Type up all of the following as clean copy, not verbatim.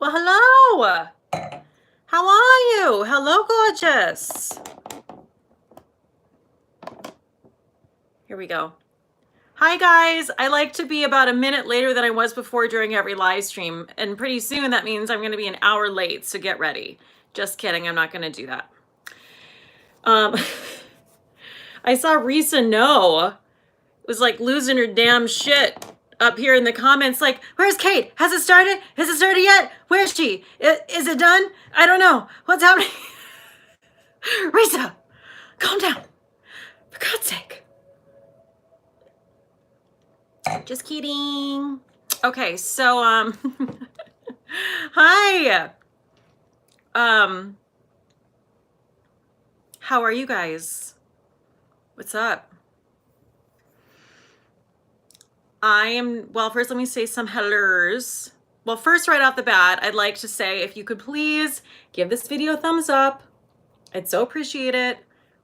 Well, hello. How are you? Hello, gorgeous. Here we go. Hi, guys. I like to be about a minute later than I was before during every live stream. And pretty soon that means I'm going to be an hour late. So get ready. Just kidding. I'm not going to do that. I saw Risa No was like losing her damn shit up here in the comments, like, where's Cate? Has it started? Has it started yet? Where's she? Is it done? I don't know. What's happening? Risa, calm down. For God's sake. Just kidding. Okay, so, hi. How are you guys? What's up? Well, first let me say some hellos. Well, first, right off the bat, I'd like to say, if you could please give this video a thumbs up. I'd so appreciate it.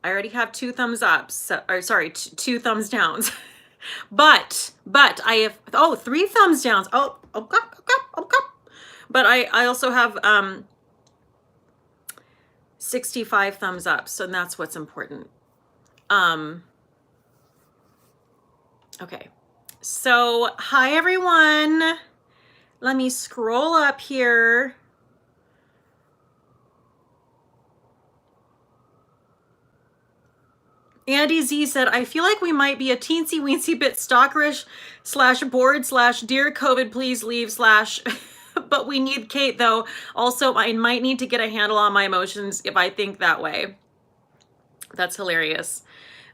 I already have 2 thumbs ups, or sorry, 2 thumbs downs. but I have, 3 thumbs downs. Okay. But I also have 65 thumbs up, so that's what's important. Okay. So, hi everyone. Let me scroll up here. Andy Z said, I feel like we might be a teensy weensy bit stalkerish / bored / dear COVID, please leave / but we need Cate though. Also, I might need to get a handle on my emotions if I think that way. That's hilarious.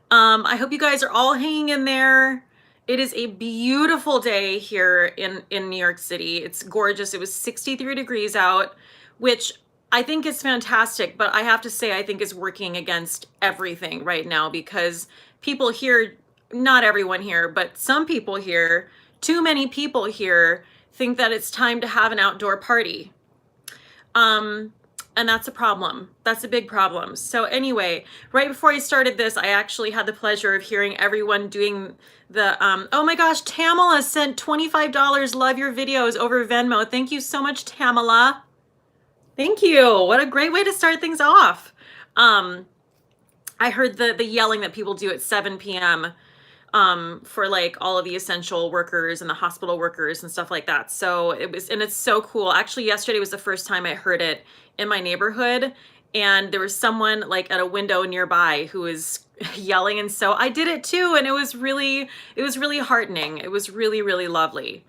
I hope you guys are all hanging in there. It is a beautiful day here in New York City. It's gorgeous. It was 63 degrees out, which I think is fantastic, but I have to say I think is working against everything right now because people here, not everyone here, but some people here, too many people here think that it's time to have an outdoor party. And that's a problem. That's a big problem. So anyway, right before I started this, I actually had the pleasure of hearing everyone doing the, oh my gosh, Tamala sent $25, love your videos over Venmo. Thank you so much, Tamala. Thank you. What a great way to start things off. I heard the yelling that people do at 7 p.m. For like all of the essential workers and the hospital workers and stuff like that. So it's so cool. Actually, yesterday was the first time I heard it in my neighborhood, and there was someone like at a window nearby who was yelling, and so I did it too, and it was really heartening. It was really, really lovely.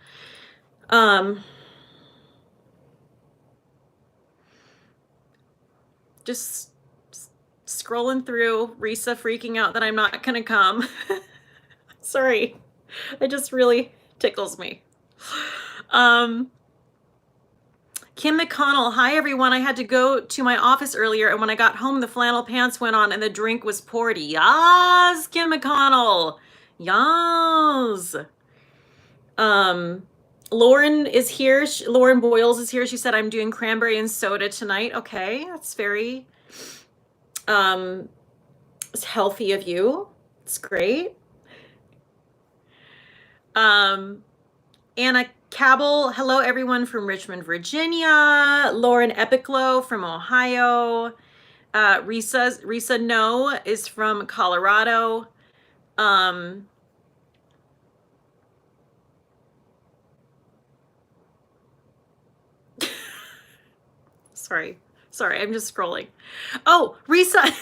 Just scrolling through, Risa freaking out that I'm not gonna come. Sorry, it just really tickles me. Kim McConnell, hi everyone. I had to go to my office earlier, and when I got home, the flannel pants went on and the drink was poured. Yas, Kim McConnell. Yas. Lauren is here. Lauren Boyles is here. She said, I'm doing cranberry and soda tonight. Okay, that's very it's healthy of you. It's great. Anna Cabell, hello everyone from Richmond, Virginia. Lauren Epiclow from Ohio. Risa No is from Colorado. Sorry, I'm just scrolling. Oh, Risa.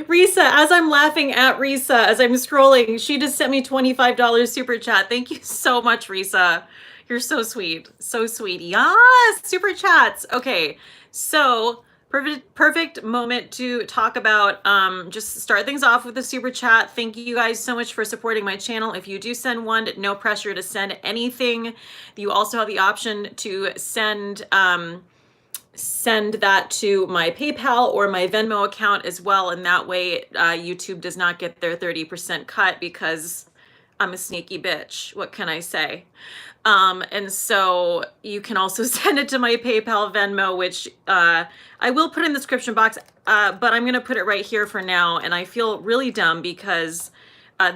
Risa, as I'm laughing at Risa, as I'm scrolling, she just sent me $25 super chat. Thank you so much, Risa. You're so sweet. So sweet. Yes, super chats. Okay, so perfect moment to talk about, just start things off with a super chat. Thank you guys so much for supporting my channel. If you do send one, no pressure to send anything. You also have the option to send that to my PayPal or my Venmo account as well, and that way YouTube does not get their 30% cut because I'm a sneaky bitch. What can I say? And so you can also send it to my PayPal, Venmo, which I will put in the description box, but I'm going to put it right here for now, and I feel really dumb because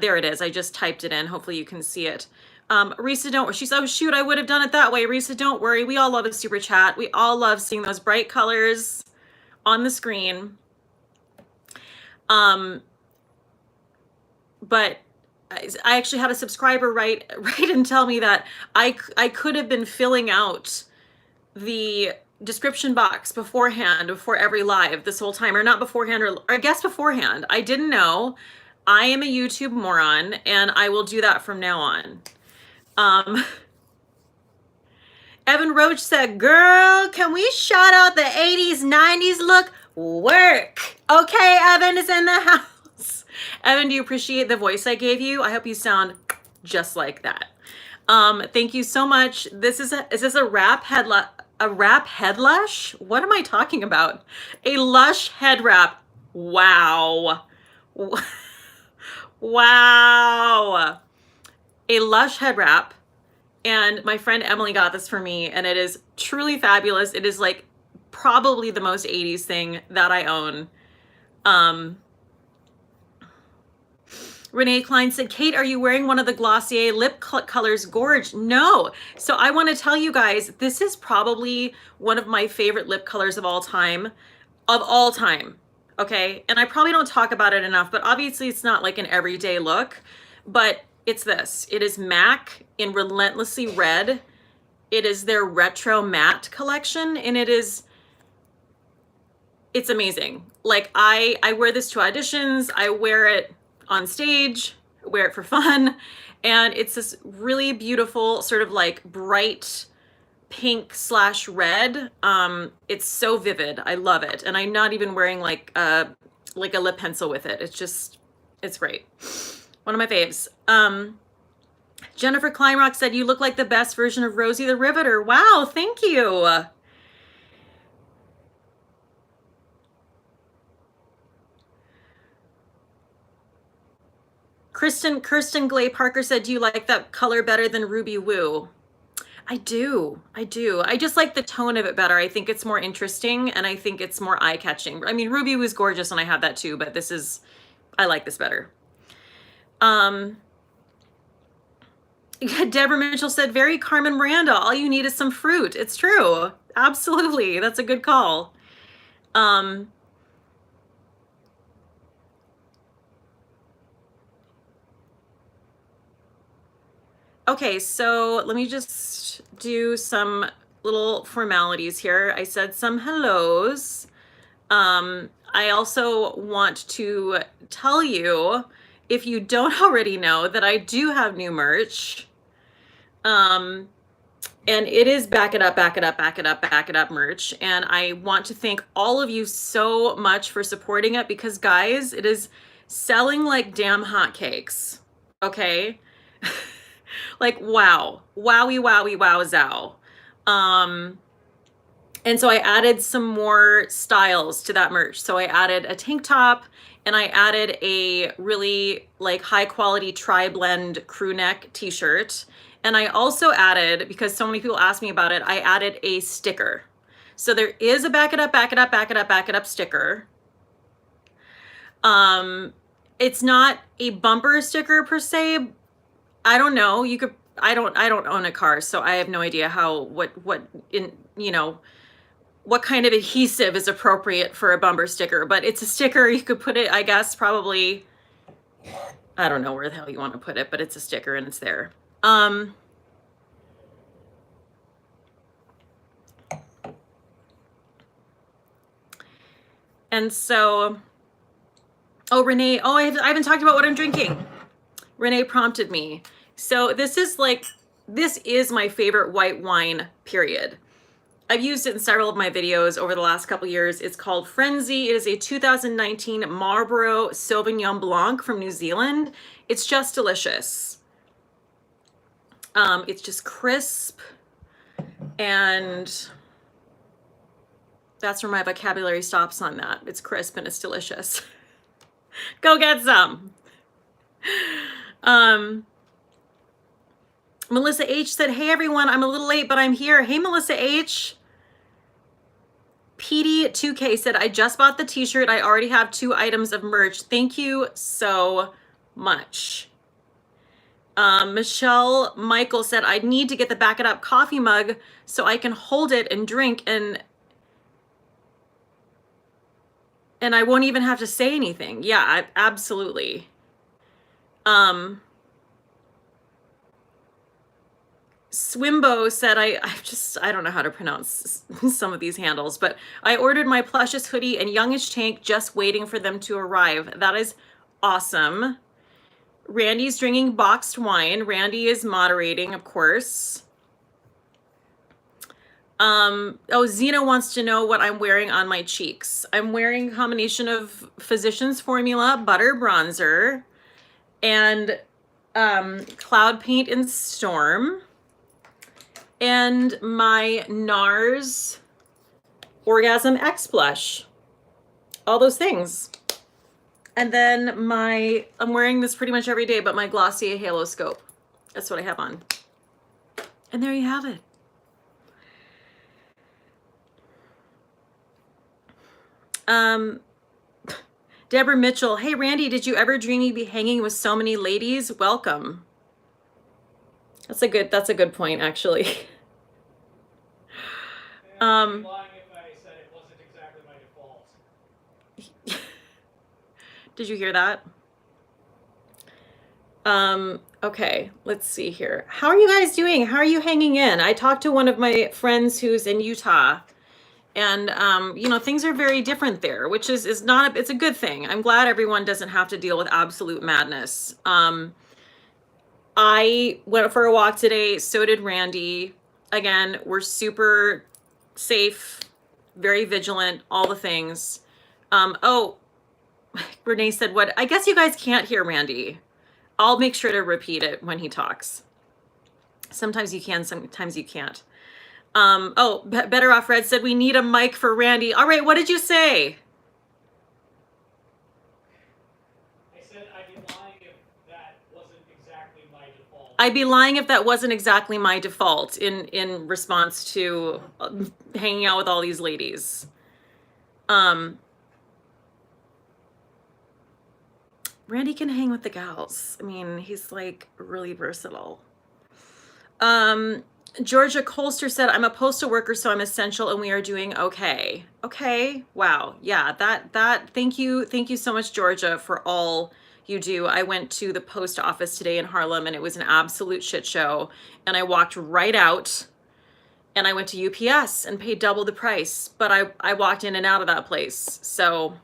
there it is. I just typed it in. Hopefully you can see it. Risa, don't, she's, oh shoot, I would have done it that way. Risa, don't worry. We all love a super chat. We all love seeing those bright colors on the screen. But I actually had a subscriber write and tell me that I could have been filling out the description box beforehand, before every live this whole time, or not beforehand, or I guess beforehand. I didn't know. I am a YouTube moron, and I will do that from now on. Evan Roach said, girl, can we shout out the 80s, 90s look? Work. Okay, Evan is in the house. Evan, do you appreciate the voice I gave you? I hope you sound just like that. Thank you so much. This is this a wrap head lush? What am I talking about? A lush head wrap. Wow. Wow. A lush head wrap. And my friend Emily got this for me, and it is truly fabulous. It is like probably the most 80s thing that I own. Renee Klein said, Cate, are you wearing one of the Glossier lip colors? Gorge. No. So I want to tell you guys, this is probably one of my favorite lip colors of all time. Okay. And I probably don't talk about it enough, but obviously it's not like an everyday look, but it's this. It is MAC in Relentlessly Red. It is their retro matte collection, and it's amazing. Like I wear this to auditions. I wear it on stage, wear it for fun. And it's this really beautiful sort of like bright pink / red. It's so vivid. I love it. And I'm not even wearing like a lip pencil with it. It's great. One of my faves. Jennifer Kleinrock said, you look like the best version of Rosie the Riveter. Wow, thank you. Kirsten Glay Parker said, do you like that color better than Ruby Woo? I do. I just like the tone of it better. I think it's more interesting, and I think it's more eye-catching. I mean, Ruby was gorgeous, and I have that too, but I like this better. Deborah Mitchell said, very Carmen Miranda. All you need is some fruit. It's true. Absolutely. That's a good call. Okay, so let me just do some little formalities here. I said some hellos. I also want to tell you, if you don't already know, that I do have new merch. And it is back it up merch. And I want to thank all of you so much for supporting it, because guys, it is selling like damn hotcakes. Okay. Like, wow. Wowie, zow. And so I added some more styles to that merch. So I added a tank top, and I added a really like high quality tri-blend crew neck t-shirt. And I also added, because so many people asked me about it, I added a sticker. So there is a back it up sticker. It's not a bumper sticker per se. I don't know. I don't own a car, so I have no idea what kind of adhesive is appropriate for a bumper sticker, but it's a sticker. You could put it, I guess, probably, I don't know where the hell you want to put it, but it's a sticker and it's there. And so, oh, Renee, I haven't talked about what I'm drinking. Renee prompted me. So this is my favorite white wine, period. I've used it in several of my videos over the last couple years. It's called Frenzy. It is a 2019 Marlborough Sauvignon Blanc from New Zealand. It's just delicious. It's just crisp, and that's where my vocabulary stops on that. It's crisp and it's delicious. Go get some. Melissa H said, hey everyone, I'm a little late, but I'm here. Hey, Melissa H. PD2K said, I just bought the t-shirt. I already have 2 items of merch. Thank you so much. Michelle Michael said, I need to get the Back It Up coffee mug so I can hold it and drink and I won't even have to say anything. Yeah, absolutely. Swimbo said, I don't know how to pronounce some of these handles, but I ordered my plushes hoodie and youngish tank, just waiting for them to arrive. That is awesome. Randy's drinking boxed wine. Randy is moderating, of course. Zena wants to know what I'm wearing on my cheeks. I'm wearing a combination of Physicians Formula Butter Bronzer and Cloud Paint in Storm and my NARS Orgasm X Blush. All those things. And then I'm wearing this pretty much every day, but my Glossier Halo Scope. That's what I have on. And there you have it. Deborah Mitchell, hey Randy, did you ever dream you'd be hanging with so many ladies? Welcome. That's a good point, actually. I'd be lying if I said it wasn't exactly my default. Did you hear that? Okay, let's see here. How are you guys doing? How are you hanging in? I talked to one of my friends who's in Utah, and things are very different there, which is not it's a good thing. I'm glad everyone doesn't have to deal with absolute madness. I went for a walk today, so did Randy. Again, we're super safe, very vigilant, all the things. Renee said, what? I guess you guys can't hear Randy. I'll make sure to repeat it when he talks. Sometimes you can, sometimes you can't. Better Off Red said, we need a mic for Randy. All right, what did you say? I said I'd be lying if that wasn't exactly my default. I'd be lying if that wasn't exactly my default in response to hanging out with all these ladies. Randy can hang with the gals. I mean, he's like really versatile. Georgia Colster said, I'm a postal worker, so I'm essential and we are doing okay. Okay. Wow. Yeah, thank you so much, Georgia, for all you do. I went to the post office today in Harlem and it was an absolute shit show. And I walked right out and I went to UPS and paid double the price, but I walked in and out of that place. So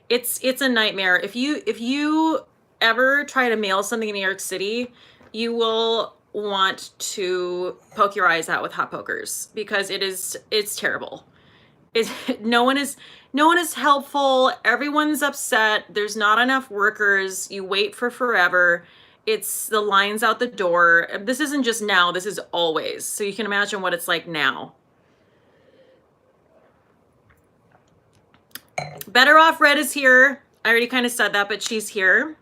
it's a nightmare. If you ever try to mail something in New York City, you will want to poke your eyes out with hot pokers because it's terrible. No one is helpful. Everyone's upset. There's not enough workers. You wait for forever. It's the lines out the door. This isn't just now, this is always. So you can imagine what it's like now. Better Off Red is here. I already kind of said that, but she's here.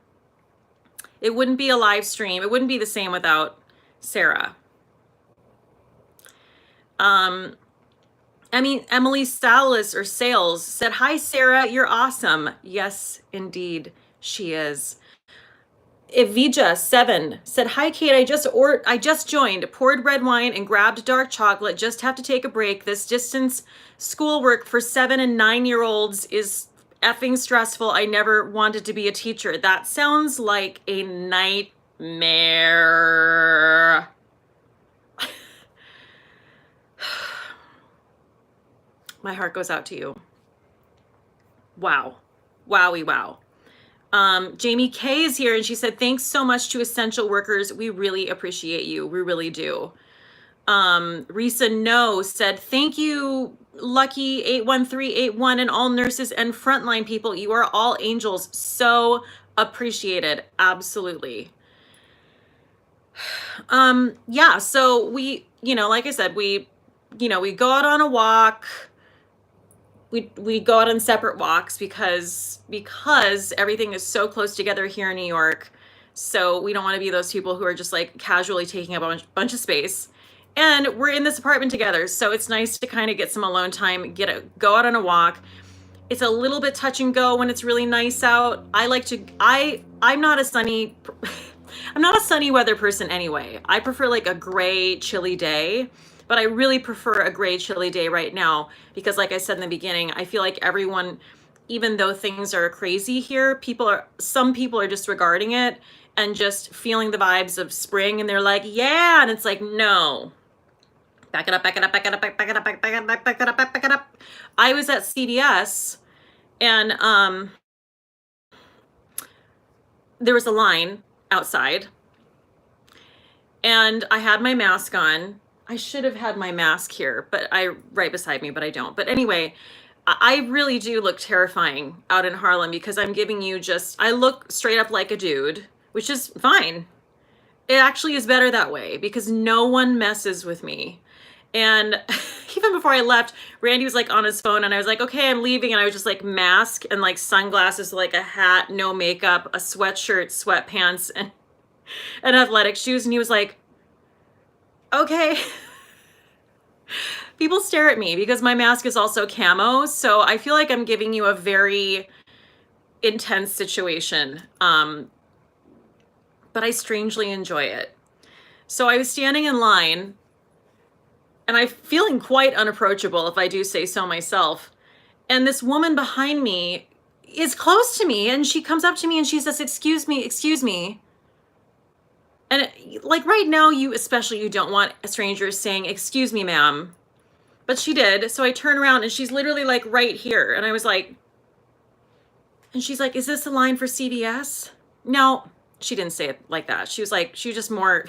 It wouldn't be a live stream. It wouldn't be the same without Sarah. Emily Salas or Sales said, hi, Sarah, you're awesome. Yes, indeed, she is. Evija7 said, hi, Cate, I just joined, poured red wine and grabbed dark chocolate. Just have to take a break. This distance schoolwork for 7 and 9-year-olds is effing stressful. I never wanted to be a teacher. That sounds like a nightmare. My heart goes out to you. Wow. Wowie wow. Jamie K is here and she said, thanks so much to essential workers. We really appreciate you. We really do. Risa No said, thank you, Lucky 81381 and all nurses and frontline people. You are all angels. So appreciated. Absolutely. Yeah, so we, like I said, we go out on a walk. We go out on separate walks because everything is so close together here in New York. So we don't want to be those people who are just like casually taking up a bunch of space. And we're in this apartment together. So it's nice to kind of get some alone time, go out on a walk. It's a little bit touch and go when it's really nice out. I'm not a sunny, I'm not a sunny weather person anyway. I prefer like a gray, chilly day, but I really prefer a gray, chilly day right now because like I said in the beginning, I feel like everyone, even though things are crazy here, some people are disregarding it and just feeling the vibes of spring and they're like, yeah, and it's like, no. Back it up, back it up, back it up, back it up, back it up, back it up, back it up. I was at CVS and there was a line outside and I had my mask on. I should have had my mask here, but right beside me, but I don't. But anyway, I really do look terrifying out in Harlem because I'm giving you I look straight up like a dude, which is fine. It actually is better that way because no one messes with me. And even before I left, Randy was like on his phone and I was like, okay, I'm leaving. And I was just like mask and like sunglasses, like a hat, no makeup, a sweatshirt, sweatpants, and athletic shoes. And he was like, okay. People stare at me because my mask is also camo. So I feel like I'm giving you a very intense situation. But I strangely enjoy it. So I was standing in line and I'm feeling quite unapproachable, if I do say so myself. And this woman behind me is close to me and she comes up to me and she says, excuse me, excuse me. And like right now, you don't want strangers saying, excuse me, ma'am. But she did. So I turn around and she's literally like right here. And I was like, and she's like, is this the line for CVS? No, she didn't say it like that. She was just more,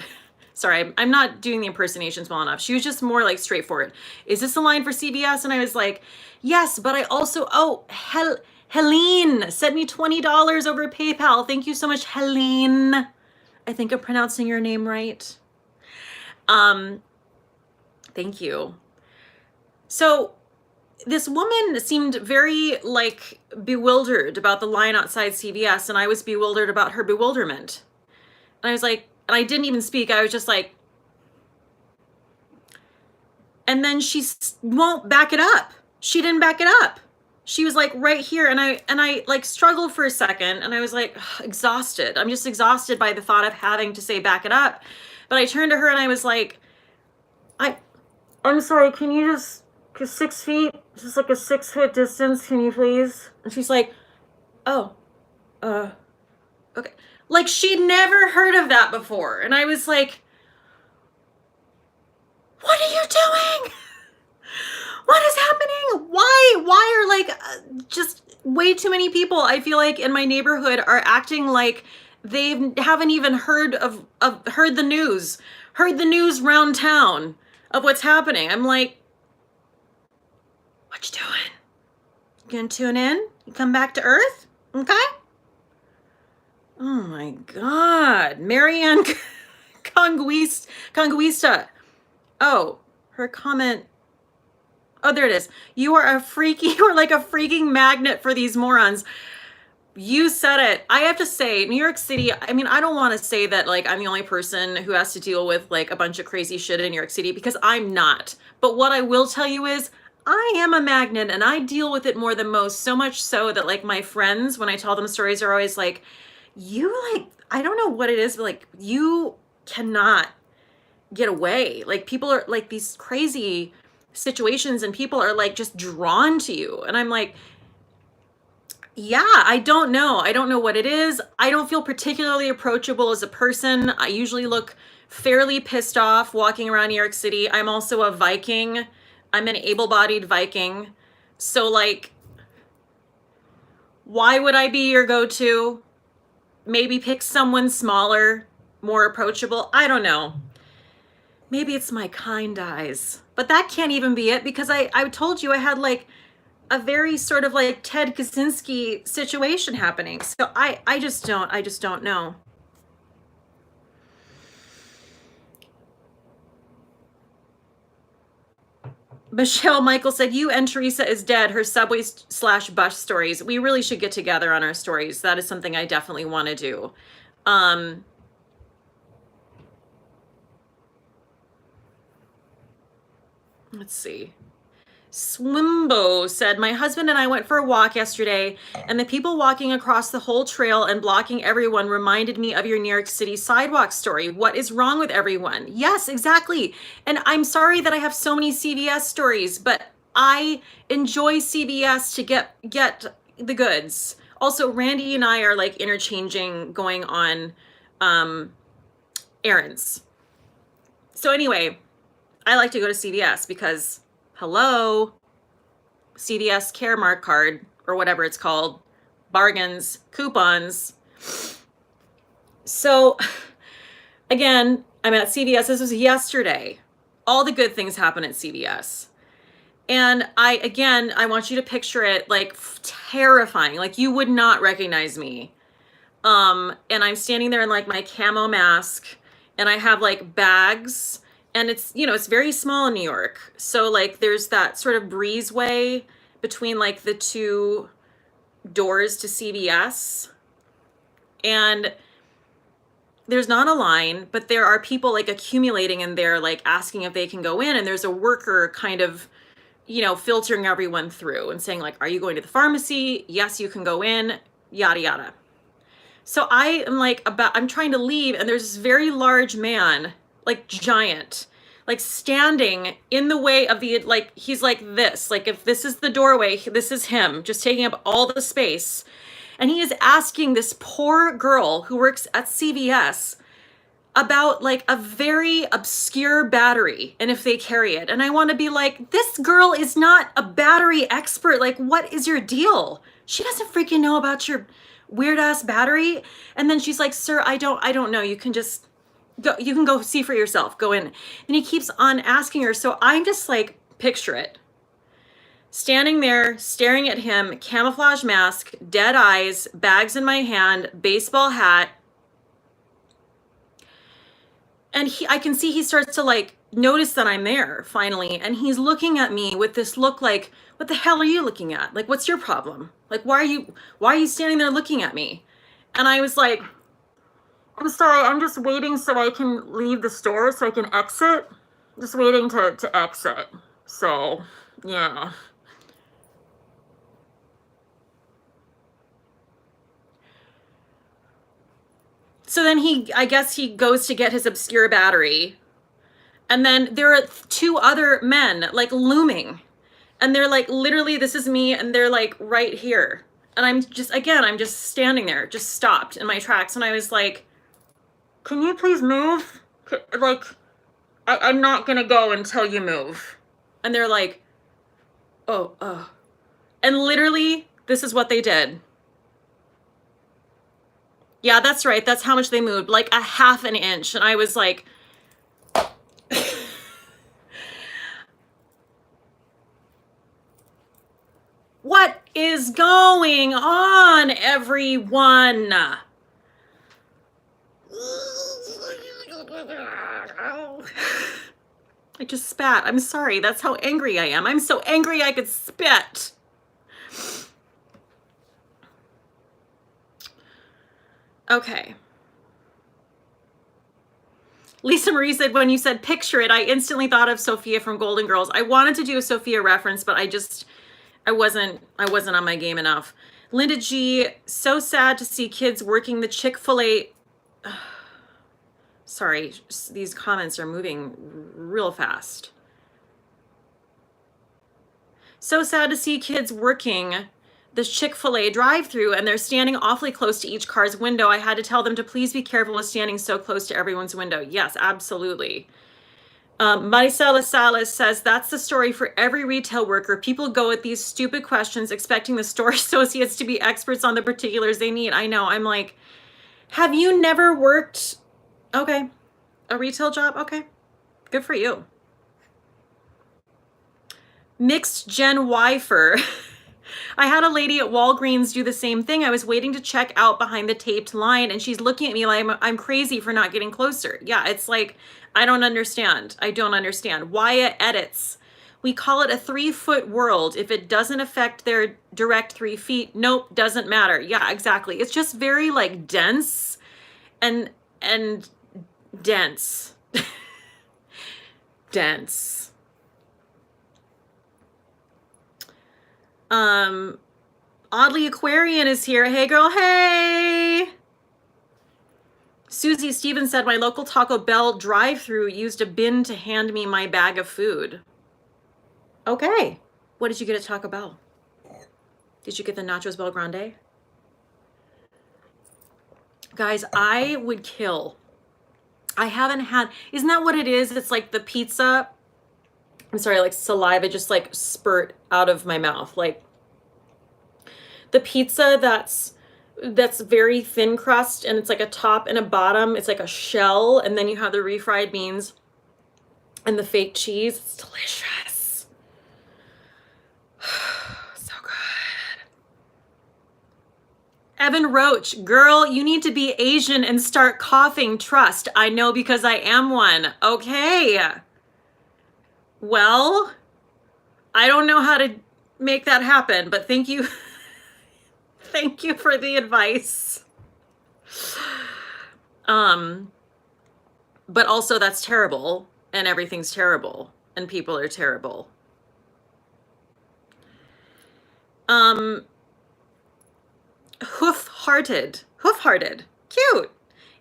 sorry, I'm not doing the impersonations well enough. She was just more like straightforward. Is this the line for CVS? And I was like, yes, but I also, Helene sent me $20 over PayPal. Thank you so much, Helene. I think I'm pronouncing your name right. Thank you. So this woman seemed very like bewildered about the line outside CVS, and I was bewildered about her bewilderment. And I was like, and I didn't even speak. I was just like, and then she won't back it up. She didn't back it up. She was like right here, and I like struggled for a second, and I was like exhausted. I'm just exhausted by the thought of having to say back it up. But I turned to her and I was like, I'm sorry, can you just 6 feet, just like a 6 foot distance, can you please? And she's like, oh, okay. Like she'd never heard of that before. And I was like, what are you doing? What is happening? Why are like just way too many people, I feel like in my neighborhood are acting like they haven't even heard the news round town of what's happening. I'm like, what you doing? You gonna tune in? You come back to Earth? Okay? Oh my God. Marianne Conguista. Oh, her comment. Oh, there it is. You are like a freaking magnet for these morons. You said it. I have to say, New York City, I mean, I don't want to say that like I'm the only person who has to deal with like a bunch of crazy shit in New York City because I'm not. But what I will tell you is I am a magnet and I deal with it more than most. So much so that like my friends, when I tell them stories, are always like, you like, I don't know what it is, but like you cannot get away. Like people are like these crazy situations and people are like just drawn to you. And I'm like, yeah, I don't know. I don't know what it is. I don't feel particularly approachable as a person. I usually look fairly pissed off walking around New York City. I'm also a Viking. I'm an able-bodied Viking. So like, why would I be your go-to? Maybe pick someone smaller, more approachable. I don't know. Maybe it's my kind eyes. But that can't even be it because I told you I had like a very sort of like Ted Kaczynski situation happening. So I just don't know. Michelle Michael said, you and Teresa is dead. Her subway / bus stories. We really should get together on our stories. That is something I definitely want to do. Let's see. Swimbo said, my husband and I went for a walk yesterday, and the people walking across the whole trail and blocking everyone reminded me of your New York City sidewalk story. What is wrong with everyone? Yes, exactly. And I'm sorry that I have so many CVS stories, but I enjoy CVS to get the goods. Also, Randy and I are like interchanging, going on errands. So anyway, I like to go to CVS because, hello, CVS Caremark card or whatever it's called, bargains, coupons. So again, I'm at CVS. This was yesterday. All the good things happen at CVS. And I want you to picture it like terrifying. Like you would not recognize me. And I'm standing there in like my camo mask, and I have like bags, and it's, you know, it's very small in New York. So like there's that sort of breezeway between like the two doors to CVS. And there's not a line, but there are people like accumulating in there, like asking if they can go in. And there's a worker kind of, you know, filtering everyone through and saying like, are you going to the pharmacy? Yes, you can go in, yada, yada. So I am like I'm trying to leave, and there's this very large man, like giant, like standing in the way of the, like, he's like this, like if this is the doorway, this is him, just taking up all the space. And he is asking this poor girl who works at CVS about like a very obscure battery and if they carry it. And I want to be like, this girl is not a battery expert. Like, what is your deal? She doesn't freaking know about your weird ass battery. And then she's like, sir, I don't know. You can just go, you can go see for yourself. Go in. And he keeps on asking her. So I'm just like, picture it. Standing there, staring at him, camouflage mask, dead eyes, bags in my hand, baseball hat. And I can see he starts to like notice that I'm there finally. And he's looking at me with this look like, what the hell are you looking at? Like, what's your problem? Like, why are you standing there looking at me? And I was like, I'm sorry, I'm just waiting so I can leave the store so I can exit. Just waiting to exit. So, yeah. So then I guess he goes to get his obscure battery. And then there are two other men like looming. And they're like, literally, this is me. And they're like right here. And I'm just standing there, just stopped in my tracks. And I was like, can you please move? Like, I'm not going to go until you move. And they're like, oh. And literally, this is what they did. Yeah, that's right. That's how much they moved, like a half an inch. And I was like, what is going on, everyone? I just spat. I'm sorry. That's how angry I am. I'm so angry I could spit. Okay. Lisa Marie said, when you said picture it, I instantly thought of Sophia from Golden Girls. I wanted to do a Sophia reference, but I wasn't on my game enough. Linda G, so sad to see kids working the Chick-fil-A. Sorry, these comments are moving real fast. So sad to see kids working this Chick-fil-A drive-through, and they're standing awfully close to each car's window. I had to tell them to please be careful with standing so close to everyone's window. Yes, absolutely. Maricela Salas says, that's the story for every retail worker. People go at these stupid questions expecting the store associates to be experts on the particulars they need. I know. I'm like, have you never worked? Okay. A retail job? Okay. Good for you. Mixed Gen Wifer. I had a lady at Walgreens do the same thing. I was waiting to check out behind the taped line, and she's looking at me like I'm crazy for not getting closer. Yeah, it's like, I don't understand. I don't understand. Wyatt edits. We call it a 3-foot world. If it doesn't affect their direct 3 feet, nope, doesn't matter. Yeah, exactly. It's just very like dense and dense. Dense. Oddly Aquarian is here. Hey girl, hey! Susie Stevens said my local Taco Bell drive-thru used a bin to hand me my bag of food. Okay. What did you get at Taco Bell? Did you get the Nachos Bel Grande? Guys, I would kill. I haven't had, isn't that what it is? It's like the pizza. I'm sorry, like saliva just like spurt out of my mouth. Like the pizza that's very thin crust and it's like a top and a bottom. It's like a shell, and then you have the refried beans and the fake cheese. It's delicious. So good. Evan Roach, girl, you need to be Asian and start coughing. Trust. I know because I am one. Okay. Well, I don't know how to make that happen, but thank you. Thank you for the advice. But also that's terrible, and everything's terrible, and people are terrible. Hoof-hearted, cute.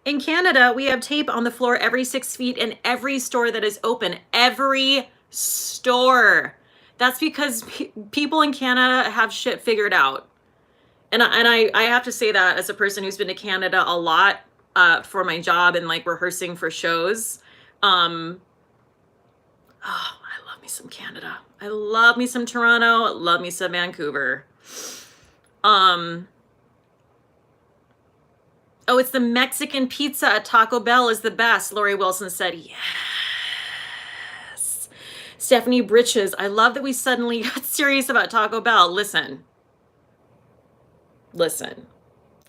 In Canada, we have tape on the floor every 6 feet in every store that is open. Every store. That's because people in Canada have shit figured out. And I have to say that as a person who's been to Canada a lot for my job and like rehearsing for shows. Oh, I love me some Canada. I love me some Toronto. Love me some Vancouver. Oh, it's the Mexican pizza at Taco Bell is the best. Lori Wilson said, yes. Stephanie Britches, I love that we suddenly got serious about Taco Bell. Listen,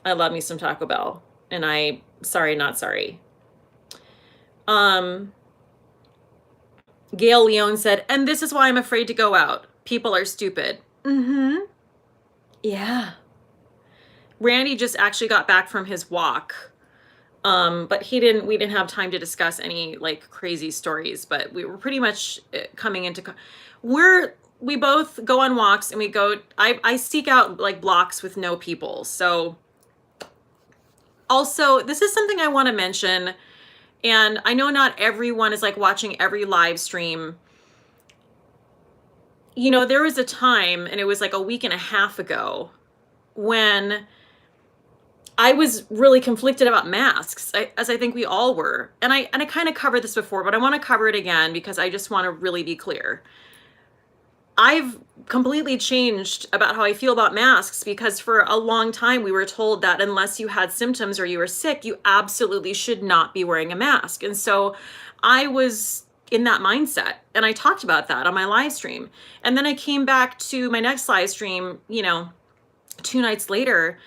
I love me some Taco Bell, and sorry, not sorry. Gail Leone said, and this is why I'm afraid to go out. People are stupid. Mm-hmm. Yeah. Randy just actually got back from his walk. But we didn't have time to discuss any like crazy stories, but we were pretty much coming into, we both go on walks and I seek out like blocks with no people. So also, this is something I want to mention, and I know not everyone is like watching every live stream. You know, there was a time, and it was like a week and a half ago, when I was really conflicted about masks, as I think we all were. And I kind of covered this before, but I want to cover it again because I just want to really be clear. I've completely changed about how I feel about masks, because for a long time we were told that unless you had symptoms or you were sick, you absolutely should not be wearing a mask. And so I was in that mindset, and I talked about that on my live stream. And then I came back to my next live stream, 2 nights later,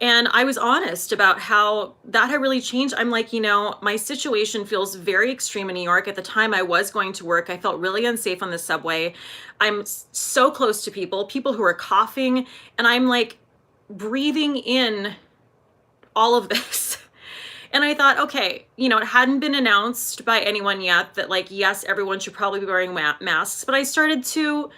and I was honest about how that had really changed. I'm like, my situation feels very extreme in New York. At the time I was going to work, I felt really unsafe on the subway. I'm so close to people who are coughing, and I'm like breathing in all of this. And I thought, okay, it hadn't been announced by anyone yet that like, yes, everyone should probably be wearing masks, but I started to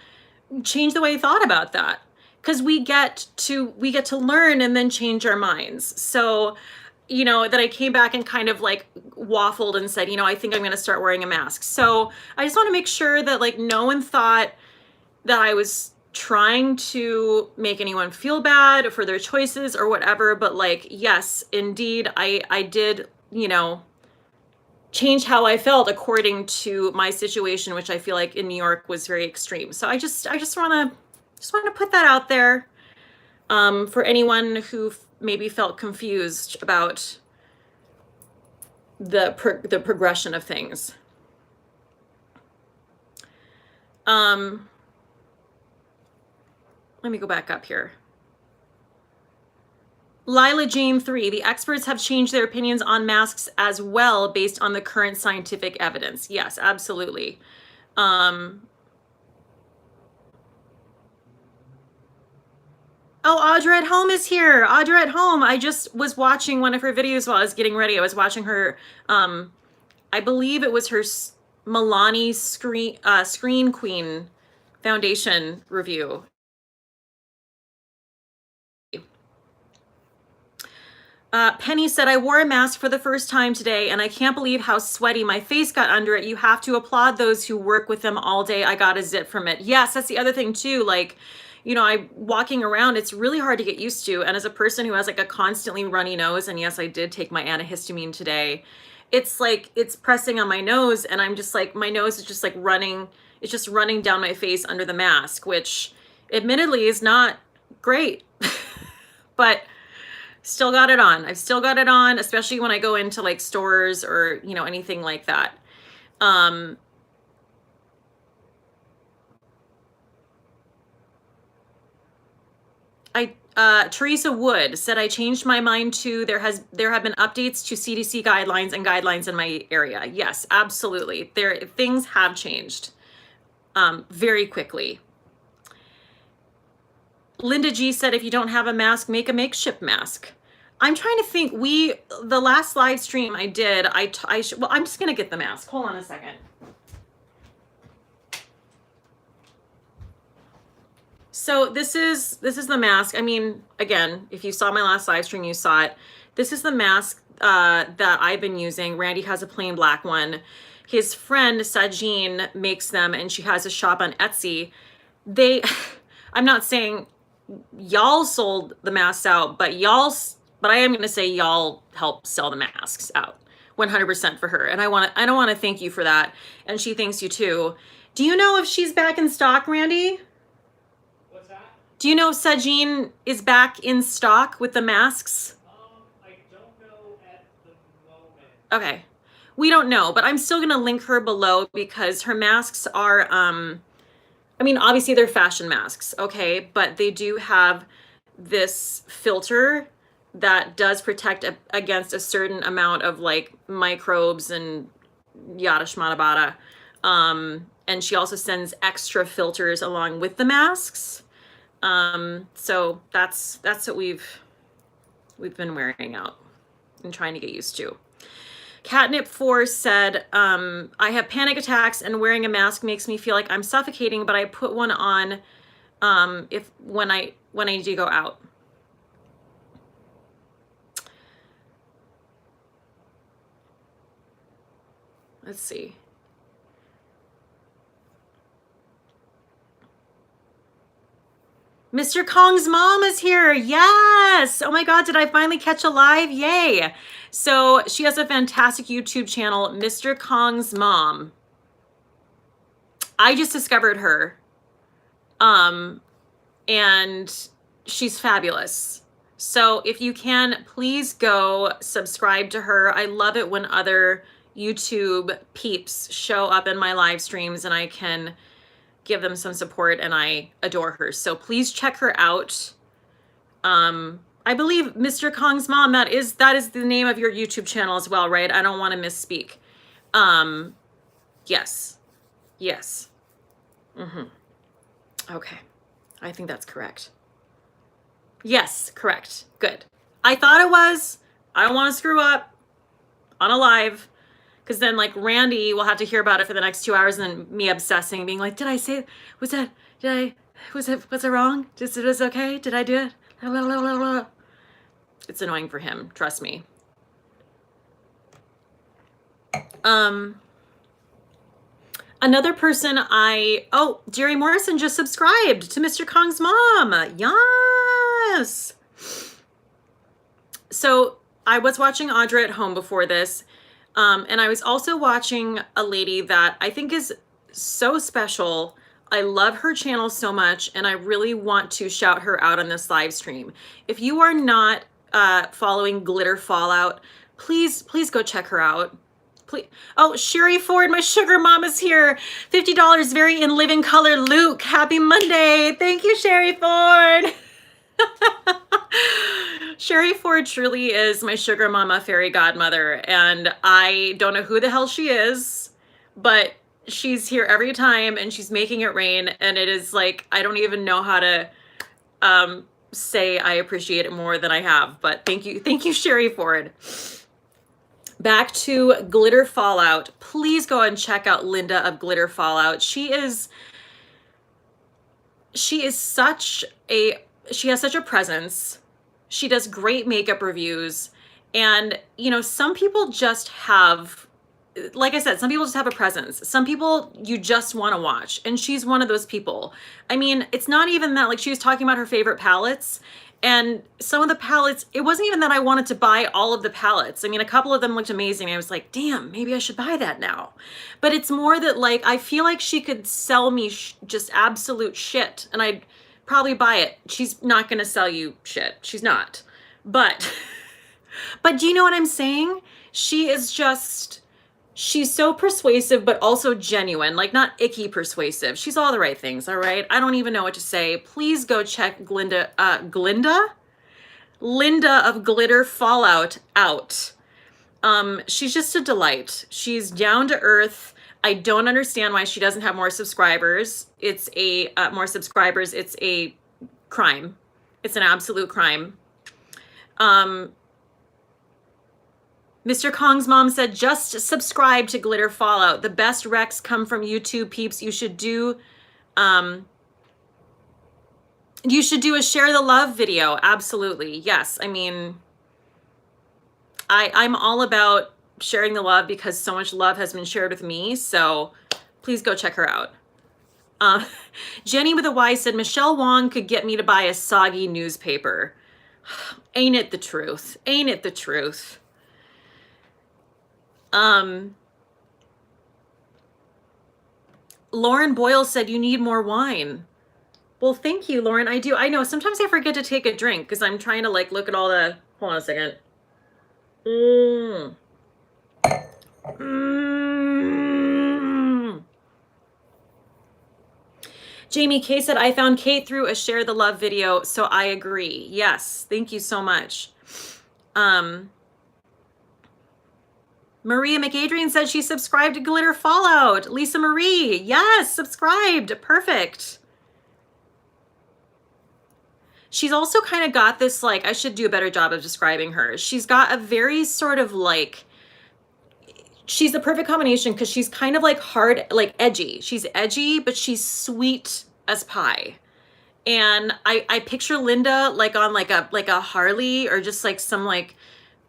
change the way I thought about that. Because we get to learn and then change our minds. So, that I came back and kind of like waffled and said, I think I'm going to start wearing a mask. So I just want to make sure that like no one thought that I was trying to make anyone feel bad for their choices or whatever. But like, yes, indeed, I did, change how I felt according to my situation, which I feel like in New York was very extreme. So I just want to put that out there for anyone who maybe felt confused about the progression of things. Let me go back up here. Lila Jane 3, the experts have changed their opinions on masks as well based on the current scientific evidence. Yes, absolutely. Oh, Audra at Home is here. Audra at Home. I just was watching one of her videos while I was getting ready. I was watching her, I believe it was her Milani Screen Queen foundation review. Penny said, I wore a mask for the first time today and I can't believe how sweaty my face got under it. You have to applaud those who work with them all day. I got a zit from it. Yes, that's the other thing too. Like, you know, I walking around, it's really hard to get used to. And as a person who has like a constantly runny nose, and yes, I did take my antihistamine today, it's like, it's pressing on my nose and I'm just like, my nose is just like running, it's just running down my face under the mask, which admittedly is not great, but still got it on. I've still got it on, especially when I go into like stores or, you know, anything like that. Teresa Wood said, I changed my mind to there have been updates to CDC guidelines and guidelines in my area. Yes, absolutely. Things have changed very quickly. Linda G said, if you don't have a mask, make a makeshift mask. I'm trying to think. The last live stream I did, well, I'm just going to get the mask. Hold on a second. So this is the mask. I mean, again, if you saw my last live stream, you saw it. This is the mask that I've been using. Randy has a plain black one. His friend Sajine makes them and she has a shop on Etsy. I'm not saying y'all sold the masks out, but I am going to say y'all helped sell the masks out 100% for her. And I don't want to thank you for that. And she thanks you too. Do you know if she's back in stock, Randy? What's that? Do you know if Sajine is back in stock with the masks? I don't know at the moment. Okay. We don't know, but I'm still going to link her below because her masks are, I mean, obviously they're fashion masks, okay? But they do have this filter that does protect against a certain amount of like microbes and yada shmada bada. And she also sends extra filters along with the masks. So that's what we've been wearing out and trying to get used to. Catnip4 said, I have panic attacks and wearing a mask makes me feel like I'm suffocating, but I put one on when I need to go out. Let's see. Mr. Kong's mom is here. Yes. Oh my God, did I finally catch a live? Yay. So she has a fantastic YouTube channel, Mr. Kong's mom. I just discovered her. And she's fabulous. So if you can, please go subscribe to her. I love it when other YouTube peeps show up in my live streams and I can give them some support, and I adore her. So please check her out. I believe Mr. Kong's mom, that is the name of your YouTube channel as well, right? I don't want to misspeak. Yes. Yes. Okay. I think that's correct. Yes, correct. Good. I thought it was. I don't want to screw up on a live. Because then, like, Randy will have to hear about it for the next 2 hours, and then me obsessing, being like, did I say, was it wrong? Was it okay? Did I do it? Blah, blah, blah, blah. It's annoying for him, trust me. Another person Jerry Morrison just subscribed to Mr. Kong's mom. Yes. So I was watching Audra at Home before this. And I was also watching a lady that I think is so special. I love her channel so much, and I really want to shout her out on this live stream. If you are not following Glitter Fallout, please go check her out. Please. Oh, Sherry Ford, my sugar mom is here. $50, very in living color. Luke, happy Monday. Thank you, Sherry Ford. Sherry Ford truly is my sugar mama fairy godmother, and I don't know who the hell she is, but she's here every time and she's making it rain, and it is like, I don't even know how to say I appreciate it more than I have, but thank you, Sherry Ford. Back to Glitter Fallout. Please go and check out Linda of Glitter Fallout. She has such a presence. She does great makeup reviews. And, you know, some people just have, like I said, some people just have a presence. Some people you just want to watch. And she's one of those people. I mean, it's not even that, like, she was talking about her favorite palettes. And some of the palettes, it wasn't even that I wanted to buy all of the palettes. I mean, a couple of them looked amazing. I was like, damn, maybe I should buy that now. But it's more that, like, I feel like she could sell me just absolute shit. And I'd probably buy it. She's not going to sell you shit. She's not. But, but do you know what I'm saying? She is just, she's so persuasive, but also genuine, like not icky persuasive. She's all the right things, all right? I don't even know what to say. Please go check Linda of Glitter Fallout out. She's just a delight. She's down to earth. I don't understand why she doesn't have more subscribers. It's a, more subscribers. It's a crime. It's an absolute crime. Mr. Kong's mom said, just subscribe to Glitter Fallout. The best recs come from YouTube peeps. You should do a share the love video. Absolutely. Yes. I mean, I'm all about sharing the love because so much love has been shared with me. So please go check her out. Jenny with a Y said, Michelle Wong could get me to buy a soggy newspaper. Ain't it the truth? Ain't it the truth? Lauren Boyle said, you need more wine. Well, thank you, Lauren. I do. I know. Sometimes I forget to take a drink because I'm trying to like look at all the, hold on a second. Jamie K said, I found Cate through a share the love video, so I agree. Yes. Thank you so much. Maria McAdrian said she subscribed to Glitter Fallout. Lisa Marie, yes, subscribed. Perfect. She's also kind of got this, like, I should do a better job of describing her. She's got a very sort of like, she's the perfect combination because she's kind of like hard, like edgy. She's edgy, but she's sweet as pie. And I picture Linda like on like a Harley or just like some like,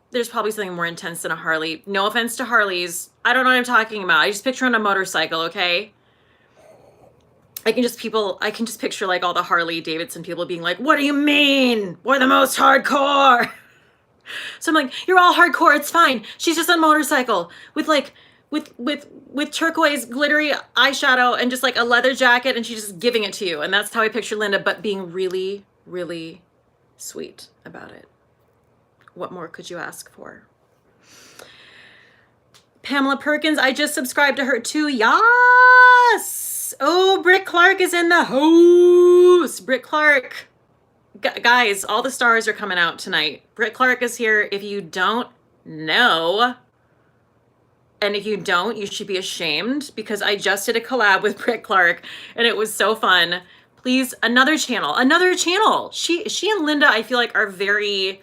there's probably something more intense than a Harley. No offense to Harleys. I don't know what I'm talking about. I just picture on a motorcycle, okay? I can just picture like all the Harley Davidson people being like, what do you mean? We're the most hardcore. So I'm like, you're all hardcore, it's fine. She's just on a motorcycle with like, with turquoise glittery eyeshadow and just like a leather jacket and she's just giving it to you. And that's how I picture Linda, but being really, really sweet about it. What more could you ask for? Pamela Perkins, I just subscribed to her too. Yes! Oh, Britt Clark is in the house. Britt Clark. Guys, all the stars are coming out tonight. Britt Clark is here. If you don't know, and if you don't, you should be ashamed because I just did a collab with Britt Clark and it was so fun. Please, another channel. She and Linda, I feel like, are very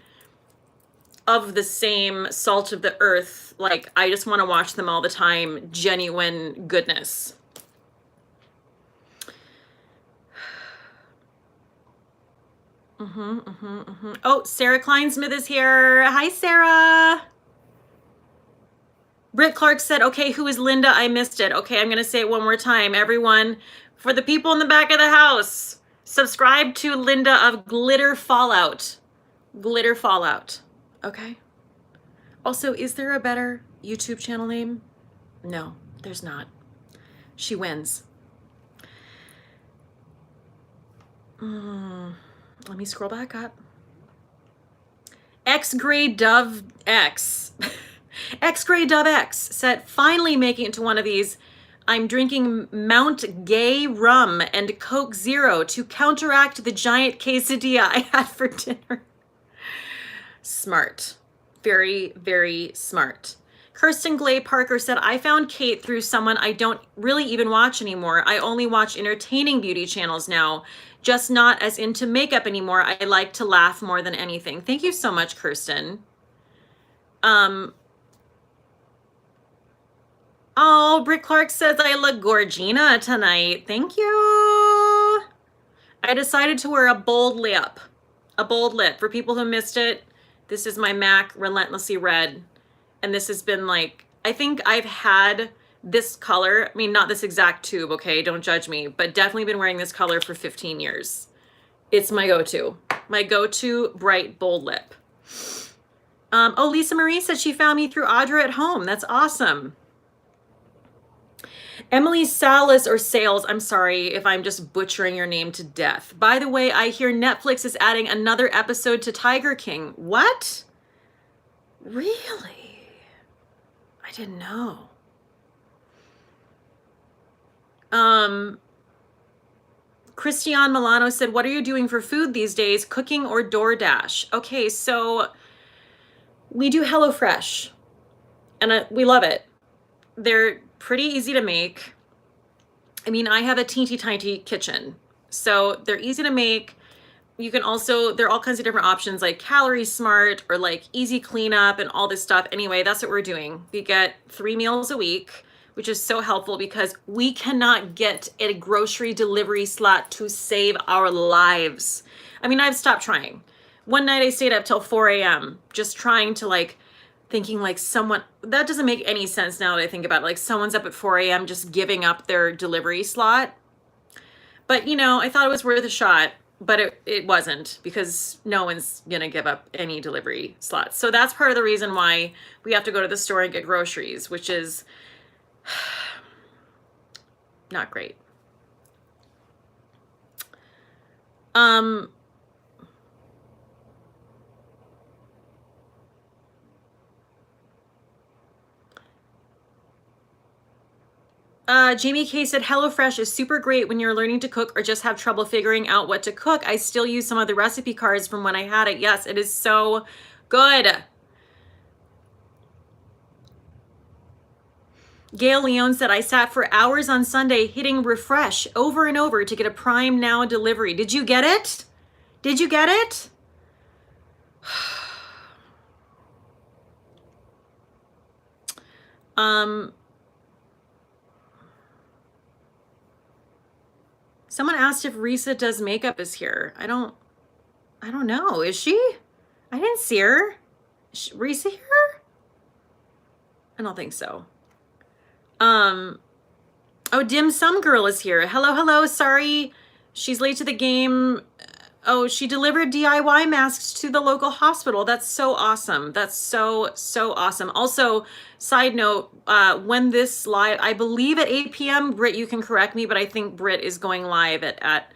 of the same salt of the earth. Like, I just want to watch them all the time. Genuine goodness. Oh, Sarah Kleinsmith is here. Hi, Sarah. Britt Clark said, okay, who is Linda? I missed it. Okay, I'm going to say it one more time. Everyone, for the people in the back of the house, subscribe to Linda of Glitter Fallout. Glitter Fallout. Okay. Also, is there a better YouTube channel name? No, there's not. She wins. Let me scroll back up. X Gray Dove X. X Gray Dove X said, finally making it to one of these. I'm drinking Mount Gay rum and Coke Zero to counteract the giant quesadilla I had for dinner. Smart. Very, very smart. Kirsten Glay Parker said, I found Cate through someone I don't really even watch anymore. I only watch entertaining beauty channels now, just not as into makeup anymore. I like to laugh more than anything. Thank you so much, Kirsten. Oh, Britt Clark says I look gorgina tonight. Thank you. I decided to wear a bold lip. A bold lip. For people who missed it, This is my MAC Relentlessly Red. And this has been like, I think I've had this color, I mean, not this exact tube, okay, don't judge me, but definitely been wearing this color for 15 years. It's my go-to bright, bold lip. Oh, Lisa Marie said she found me through Audra at Home. That's awesome. Emily Salas or Sales, I'm sorry if I'm just butchering your name to death. By the way, I hear Netflix is adding another episode to Tiger King. What? Really? I didn't know. Christian Milano said, what are you doing for food these days? Cooking or DoorDash? Okay, so we do HelloFresh and we love it. They're pretty easy to make. I mean, I have a teeny tiny kitchen, so they're easy to make. You can also, there are all kinds of different options like Calorie Smart or like easy cleanup and all this stuff. Anyway, that's what we're doing. We get 3 meals a week, which is so helpful because we cannot get a grocery delivery slot to save our lives. I mean, I've stopped trying. One night I stayed up till 4 a.m. just trying to like, thinking like someone, that doesn't make any sense now that I think about it. Like someone's up at 4 a.m. just giving up their delivery slot. But you know, I thought it was worth a shot, but it wasn't, because no one's gonna give up any delivery slots. So that's part of the reason why we have to go to the store and get groceries, which is not great. Jamie K said, HelloFresh is super great when you're learning to cook or just have trouble figuring out what to cook. I still use some of the recipe cards from when I had it. Yes, it is so good. Gail Leone said, I sat for hours on Sunday hitting refresh over and over to get a Prime Now delivery. Did you get it? Did you get it? Someone asked if Risa Does Makeup is here. I don't know. Is she? I didn't see her. Is Risa here? I don't think so. Oh, Dim Sum Girl is here. Hello, hello. Sorry, she's late to the game. Oh, she delivered DIY masks to the local hospital. That's so awesome. That's so awesome. Also, side note, when this live, I believe at 8 p.m., Britt, you can correct me, but I think Britt is going live at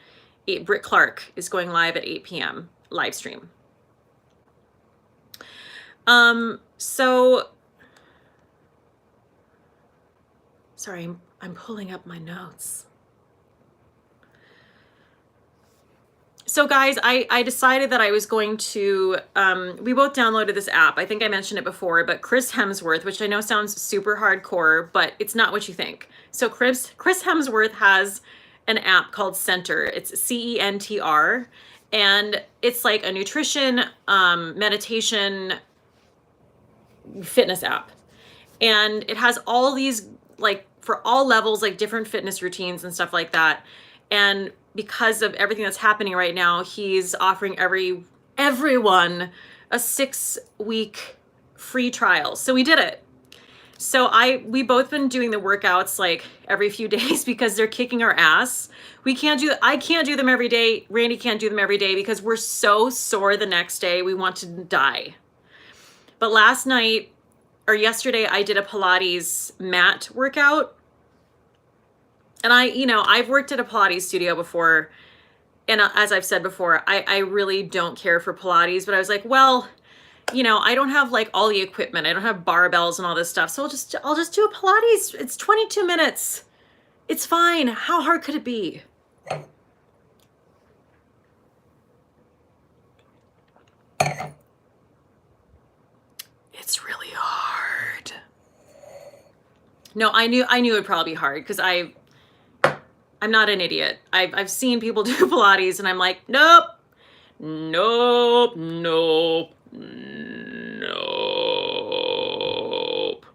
8, Britt Clark is going live at 8 p.m. live stream. So, sorry, I'm pulling up my notes. So guys, I decided that I was going to, we both downloaded this app. I think I mentioned it before, but Chris Hemsworth, which I know sounds super hardcore, but it's not what you think. So Chris Hemsworth has an app called Center. It's CENTR, and it's like a nutrition, meditation, fitness app. And it has all these, like, for all levels, like different fitness routines and stuff like that. And because of everything that's happening right now, he's offering everyone a 6-week free trial. So we did it. So we both been doing the workouts like every few days because they're kicking our ass. I can't do them every day. Randy can't do them every day because we're so sore the next day. We want to die. But yesterday, I did a Pilates mat workout. And I've worked at a Pilates studio before, and as I've said before, I really don't care for Pilates, but I was like, well, I don't have like all the equipment. I don't have barbells and all this stuff. So I'll just do a Pilates. It's 22 minutes. It's fine. How hard could it be? It's really hard. No, I knew it would probably be hard because I'm not an idiot. I've seen people do Pilates and I'm like, nope.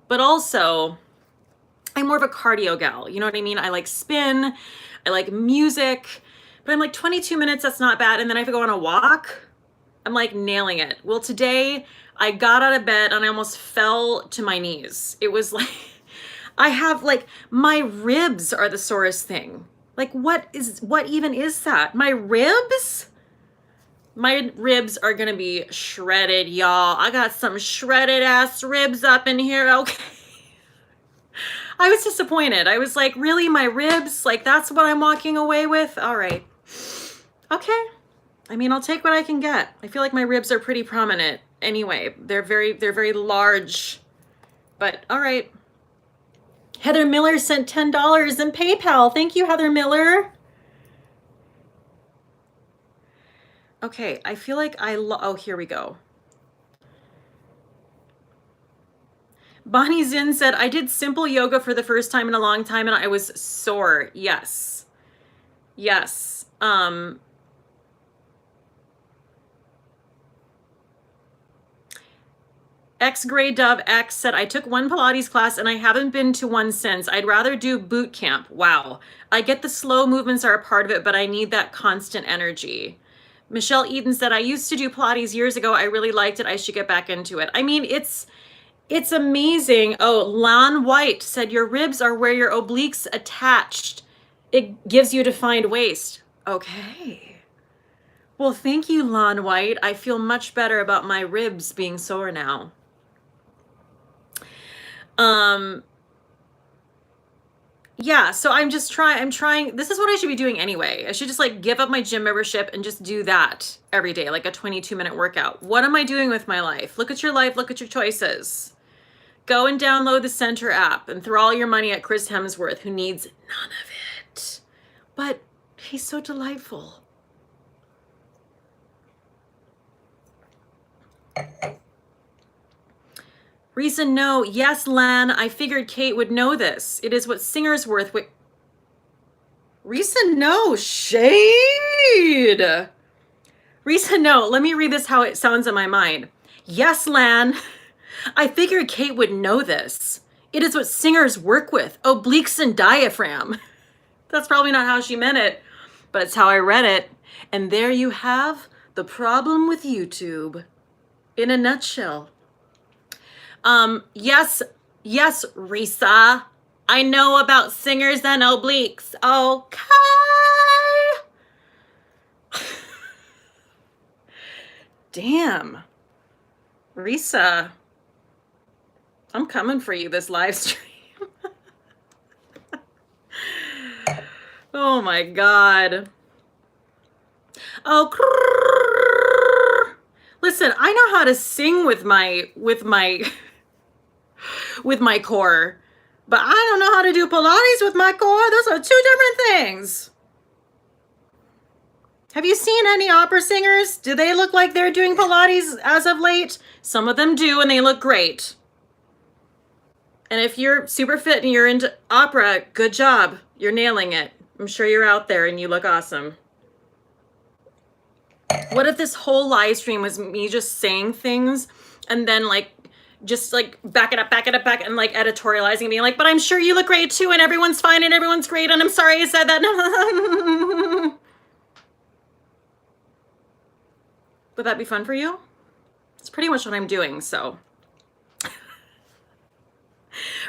But also, I'm more of a cardio gal. You know what I mean? I like spin, I like music, but I'm like 22 minutes, that's not bad. And then I have to go on a walk. I'm like nailing it. Well, today I got out of bed and I almost fell to my knees. It was like, I have like, my ribs are the sorest thing. Like what even is that? My ribs? My ribs are gonna be shredded, y'all. I got some shredded ass ribs up in here, okay? I was disappointed. I was like, really, my ribs? Like that's what I'm walking away with? All right. Okay. I mean, I'll take what I can get. I feel like my ribs are pretty prominent anyway. They're very large. But all right. Heather Miller sent $10 in PayPal. Thank you, Heather Miller. Okay, I feel like oh, here we go. Bonnie Zinn said, I did simple yoga for the first time in a long time and I was sore. Yes. Yes. X Gray Dove X said, I took one Pilates class and I haven't been to one since. I'd rather do boot camp. Wow. I get the slow movements are a part of it, but I need that constant energy. Michelle Eden said, I used to do Pilates years ago. I really liked it. I should get back into it. I mean, it's amazing. Oh, Lon White said, your ribs are where your obliques attached. It gives you defined waist. Okay. Well, thank you, Lon White. I feel much better about my ribs being sore now. Yeah, so I'm trying, this is what I should be doing anyway. I should just like give up my gym membership and just do that every day, like a 22-minute workout. What am I doing with my life? Look at your life, look at your choices. Go and download the Center app and throw all your money at Chris Hemsworth, who needs none of it. But he's so delightful. Reason no. Yes, Lan. I figured Cate would know this. It is what singers worth. Wait. Reason no. Shade. Reason no. Let me read this how it sounds in my mind. Yes, Lan. I figured Cate would know this. It is what singers work with. Obliques and diaphragm. That's probably not how she meant it, but it's how I read it. And there you have the problem with YouTube in a nutshell. Yes, Risa. I know about singers and obliques. Okay. Damn. Risa. I'm coming for you this live stream. Oh my God. Oh, listen, I know how to sing with my core, but I don't know how to do Pilates with my core. Those are two different things. Have you seen any opera singers? Do they look like they're doing Pilates as of late? Some of them do, and they look great. And if you're super fit and you're into opera, good job. You're nailing it. I'm sure you're out there and you look awesome. What if this whole live stream was me just saying things and then like just like back it up and like editorializing, being like, but I'm sure you look great too and everyone's fine and everyone's great and I'm sorry I said that. Would that be fun for you? It's pretty much what I'm doing, so.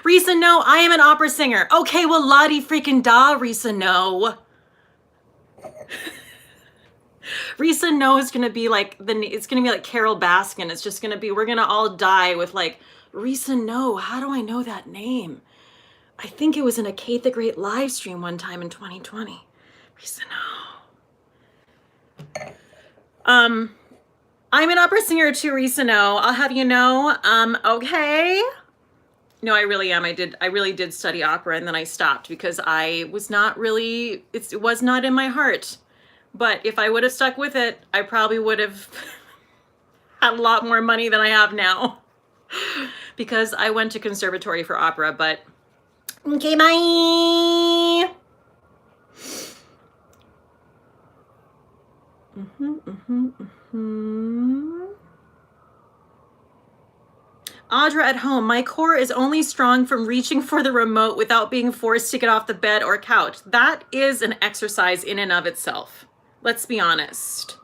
Risa, no, I am an opera singer. Okay, well, la-di freaking da, Risa, no. Risa no is gonna be like it's gonna be like Carol Baskin. It's just gonna be, we're gonna all die with like, Risa no, how do I know that name? I think it was in a Cate the Great live stream one time in 2020. Risa no. I'm an opera singer too, Risa no. I'll have you know. Okay. No, I really am. I really did study opera and then I stopped because I was not really, it was not in my heart. But if I would have stuck with it, I probably would have had a lot more money than I have now. Because I went to conservatory for opera, but okay, bye. Audra at home, my core is only strong from reaching for the remote without being forced to get off the bed or couch. That is an exercise in and of itself. Let's be honest.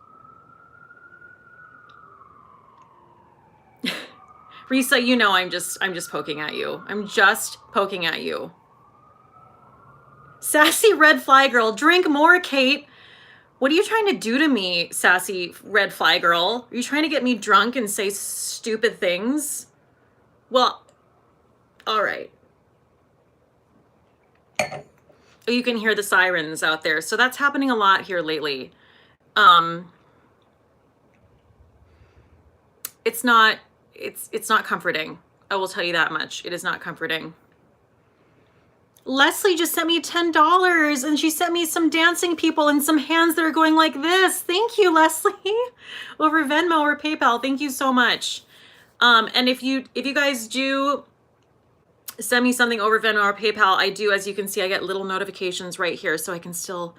Risa, you know I'm just poking at you. I'm just poking at you. Sassy red fly girl, drink more, Cate. What are you trying to do to me, sassy red fly girl? Are you trying to get me drunk and say stupid things? Well, all right. Oh, you can hear the sirens out there. So that's happening a lot here lately. It's not comforting. I will tell you that much. It is not comforting. Leslie just sent me $10 and she sent me some dancing people and some hands that are going like this. Thank you, Leslie. Over Venmo or PayPal. Thank you so much. And if you guys do send me something over Venmo or PayPal, I do, as you can see, I get little notifications right here so I can still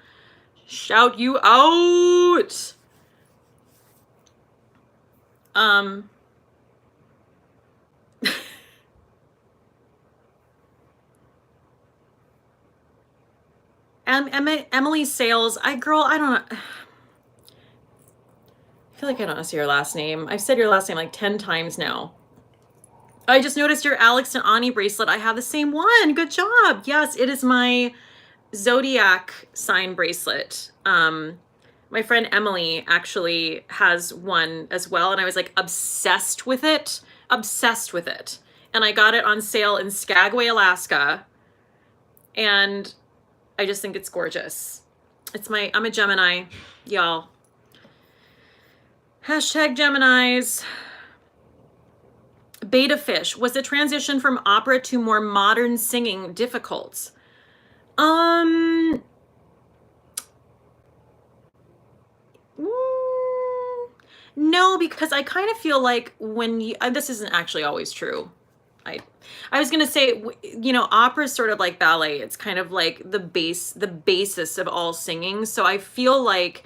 shout you out. Emily Sales, I don't know. I feel like I don't know your last name. I've said your last name like 10 times now. I just noticed your Alex and Ani bracelet. I have the same one. Good job. Yes, it is my zodiac sign bracelet. My friend Emily actually has one as well, and I was like obsessed with it. And I got it on sale in Skagway, Alaska. And I just think it's gorgeous. I'm a Gemini, y'all. Hashtag Geminis. Beta Fish, was the transition from opera to more modern singing difficult? No, because I kind of feel like when you, this isn't actually always true. I was gonna say, you know, opera is sort of like ballet. It's kind of like the basis of all singing. So I feel like,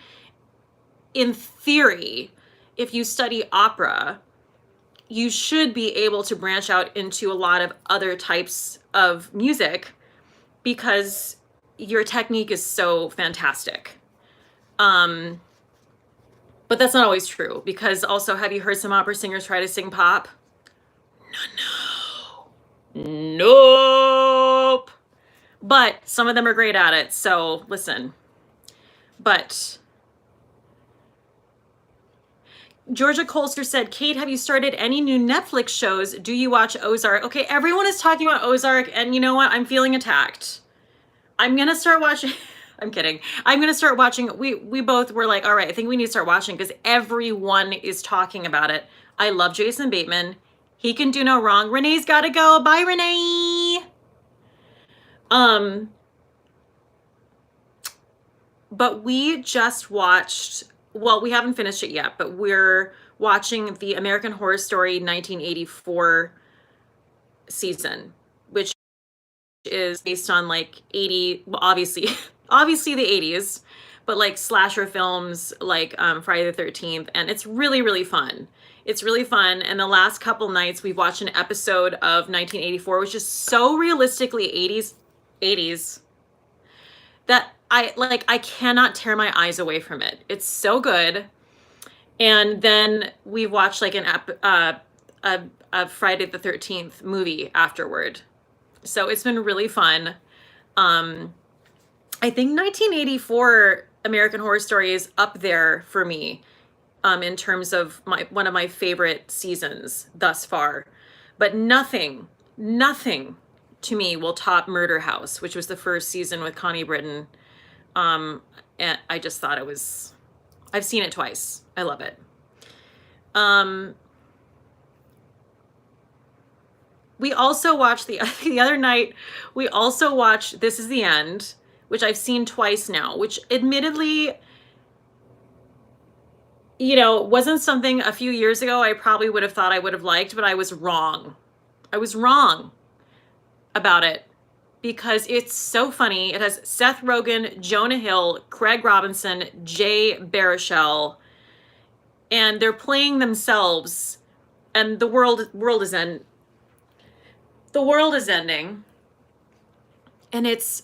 in theory, if you study opera, you should be able to branch out into a lot of other types of music because your technique is so fantastic. But that's not always true, because also, have you heard some opera singers try to sing pop? Nope. But some of them are great at it, so listen. But Georgia Colster said, Cate, have you started any new Netflix shows? Do you watch Ozark? Okay, everyone is talking about Ozark, and you know what? I'm feeling attacked. I'm gonna start watching. I'm kidding. I'm gonna start watching. We both were like, all right, I think we need to start watching because everyone is talking about it. I love Jason Bateman. He can do no wrong. Renee's gotta go. Bye, Renee. But we just watched, well, we haven't finished it yet, but we're watching the American Horror Story 1984 season, which is based on like 80, well, obviously the 80s, but like slasher films like Friday the 13th, and it's really, really fun. It's really fun. And the last couple nights we've watched an episode of 1984, which is so realistically 80s that I cannot tear my eyes away from it. It's so good. And then we watched like a Friday the 13th movie afterward. So it's been really fun. I think 1984 American Horror Story is up there for me in terms of one of my favorite seasons thus far. But nothing to me will top Murder House, which was the first season with Connie Britton. And I just thought I've seen it twice. I love it. We also watched the other night, we also watched This Is the End, which I've seen twice now, which admittedly, you know, wasn't something a few years ago I probably would have thought I would have liked, but I was wrong. I was wrong about it because it's so funny. It has Seth Rogen, Jonah Hill, Craig Robinson, Jay Baruchel, and they're playing themselves, and the world is ending. And it's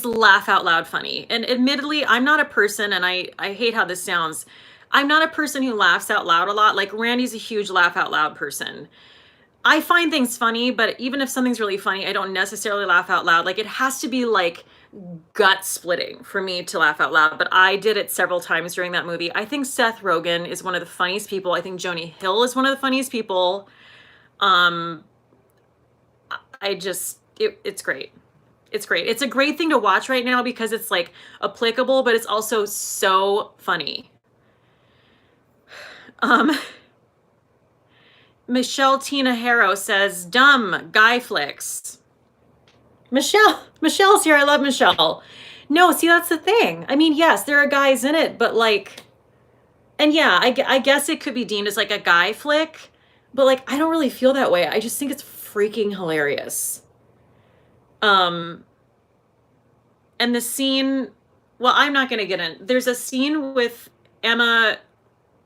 laugh out loud funny. And admittedly, I'm not a person, and I hate how this sounds. I'm not a person who laughs out loud a lot. Like Randy's a huge laugh out loud person. I find things funny, but even if something's really funny, I don't necessarily laugh out loud. Like it has to be like gut splitting for me to laugh out loud. But I did it several times during that movie. I think Seth Rogen is one of the funniest people. I think Joni Hill is one of the funniest people. It's great. It's great. It's a great thing to watch right now because it's like applicable, but it's also so funny. Michelle Tina Harrow says, dumb guy flicks. Michelle's here. I love Michelle. No, see, that's the thing. I mean, yes, there are guys in it, but like, and yeah, I guess it could be deemed as like a guy flick, but like, I don't really feel that way. I just think it's freaking hilarious. And the scene, well, I'm not going to get in. There's a scene with Emma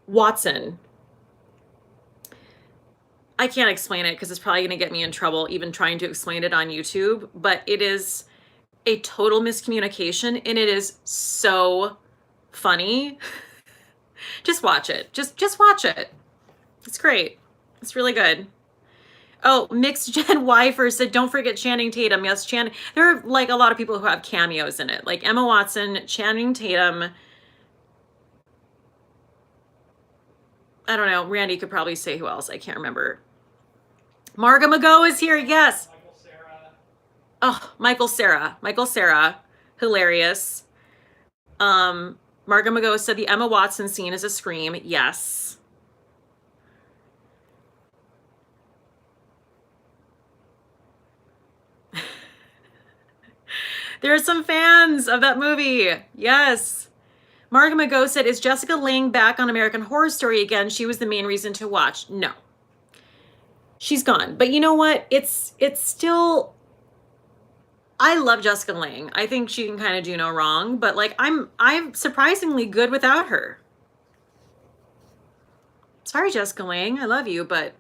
Watson. I can't explain it because it's probably going to get me in trouble even trying to explain it on YouTube, but it is a total miscommunication and it is so funny. Just watch it. Just watch it. It's great. It's really good. Oh, Mixed Gen Wifer said, don't forget Channing Tatum. Yes, Channing. There are like a lot of people who have cameos in it, like Emma Watson, Channing Tatum. I don't know. Randy could probably say who else. I can't remember. Marga Mago is here. Yes. Michael Cera. Oh, Michael Cera. Hilarious. Marga Mago said the Emma Watson scene is a scream. Yes. There are some fans of that movie. Yes. Marga Mago said, is Jessica Lange back on American Horror Story again? She was the main reason to watch. No. She's gone. But you know what? It's still, I love Jessica Lange. I think she can kind of do no wrong, but like I'm surprisingly good without her. Sorry, Jessica Lange. I love you, but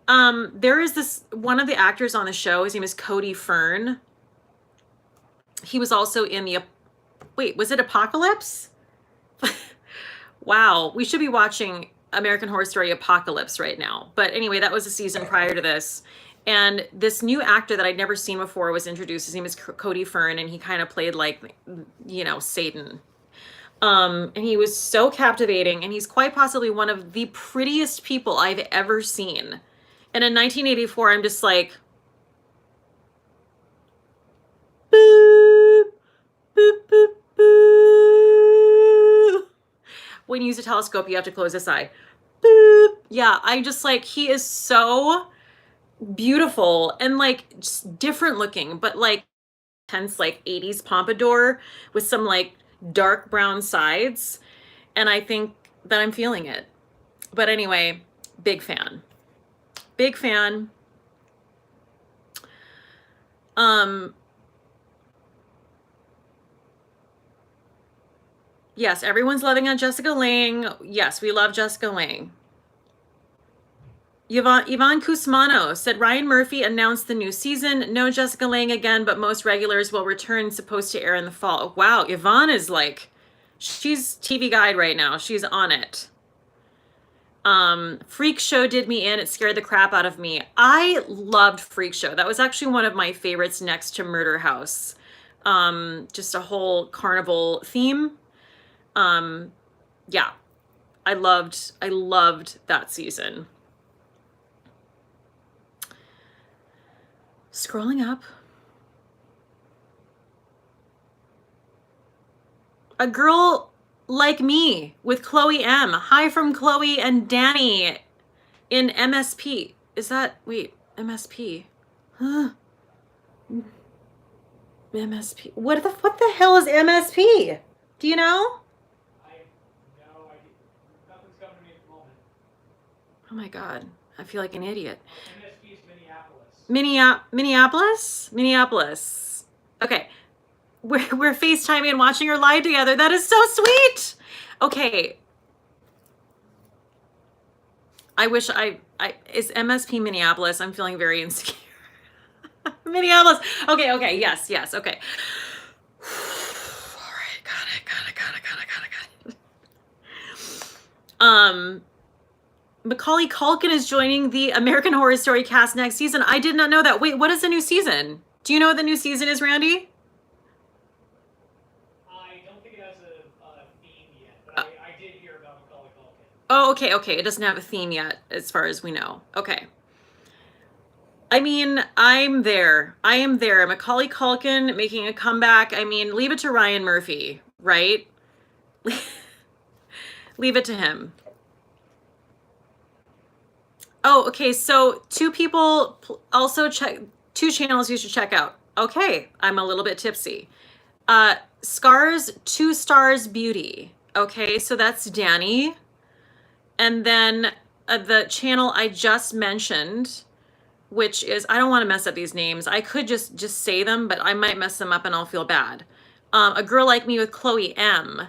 there is this one of the actors on the show, his name is Cody Fern. He was also in the, wait, was it Apocalypse? Wow, we should be watching American Horror Story Apocalypse right now. But anyway, that was a season prior to this. And this new actor that I'd never seen before was introduced. His name is Cody Fern, and he kind of played like, you know, Satan. And he was so captivating, and he's quite possibly one of the prettiest people I've ever seen. And in 1984, I'm just like, boop, boop, boop, boop. When you use a telescope, you have to close this eye. Boop. Yeah, I just like, he is so beautiful and like just different looking, but like tense, like 80s pompadour with some like dark brown sides. And I think that I'm feeling it. But anyway, big fan. Big fan. Yes, everyone's loving on Jessica Lange. Yes, we love Jessica Lange. Yvonne Kusmano said Ryan Murphy announced the new season. No Jessica Lange again, but most regulars will return, supposed to air in the fall. Wow, Yvonne is like, she's TV Guide right now. She's on it. Freak Show did me in. It scared the crap out of me. I loved Freak Show. That was actually one of my favorites next to Murder House. Just a whole carnival theme. Yeah, I loved that season. Scrolling up. A Girl Like Me with Chloe M. Hi from Chloe and Danny in MSP. Is that, wait, MSP? Huh? MSP. What the hell is MSP? Do you know? No idea. Nothing's coming to me at the moment. Oh my God. I feel like an idiot. MSP is Minneapolis. Minneapolis. Okay. We're FaceTiming and watching her live together. That is so sweet. Okay. I wish is MSP Minneapolis? I'm feeling very insecure. Minneapolis. Okay. Yes. Okay. All right. Got it. Macaulay Culkin is joining the American Horror Story cast next season. I did not know that. Wait, what is the new season? Do you know what the new season is, Randy? I don't think it has a theme yet, but I did hear about Macaulay Culkin. Oh, okay, okay. It doesn't have a theme yet, as far as we know. Okay. I mean, I'm there. I am there. Macaulay Culkin making a comeback. I mean, leave it to Ryan Murphy, right? Leave it to him. Oh, okay. So two people also check, two channels you should check out. Okay, I'm a little bit tipsy. Scars, 2 Stars Beauty. Okay, so that's Danny. And then the channel I just mentioned, which is, I don't want to mess up these names. I could just say them, but I might mess them up and I'll feel bad. A Girl Like Me with Chloe M.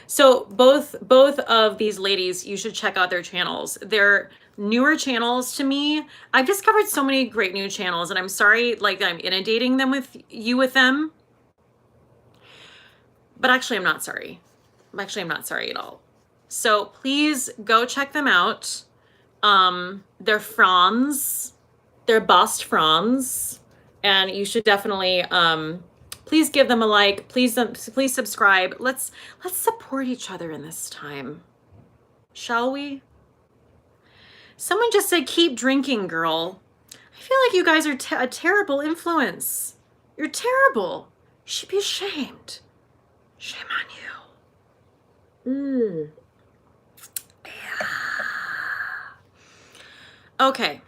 So both of these ladies, you should check out their channels. They're newer channels to me. I've discovered so many great new channels, and I'm sorry, like, I'm inundating them with them. But actually, I'm not sorry. Actually, I'm not sorry at all. So please go check them out. They're Franz. They're Bost Franz. And you should definitely please give them a like. Please subscribe. Let's support each other in this time. Shall we? Someone just said, keep drinking, girl. I feel like you guys are a terrible influence. You're terrible. You should be ashamed. Shame on you. Yeah. Okay.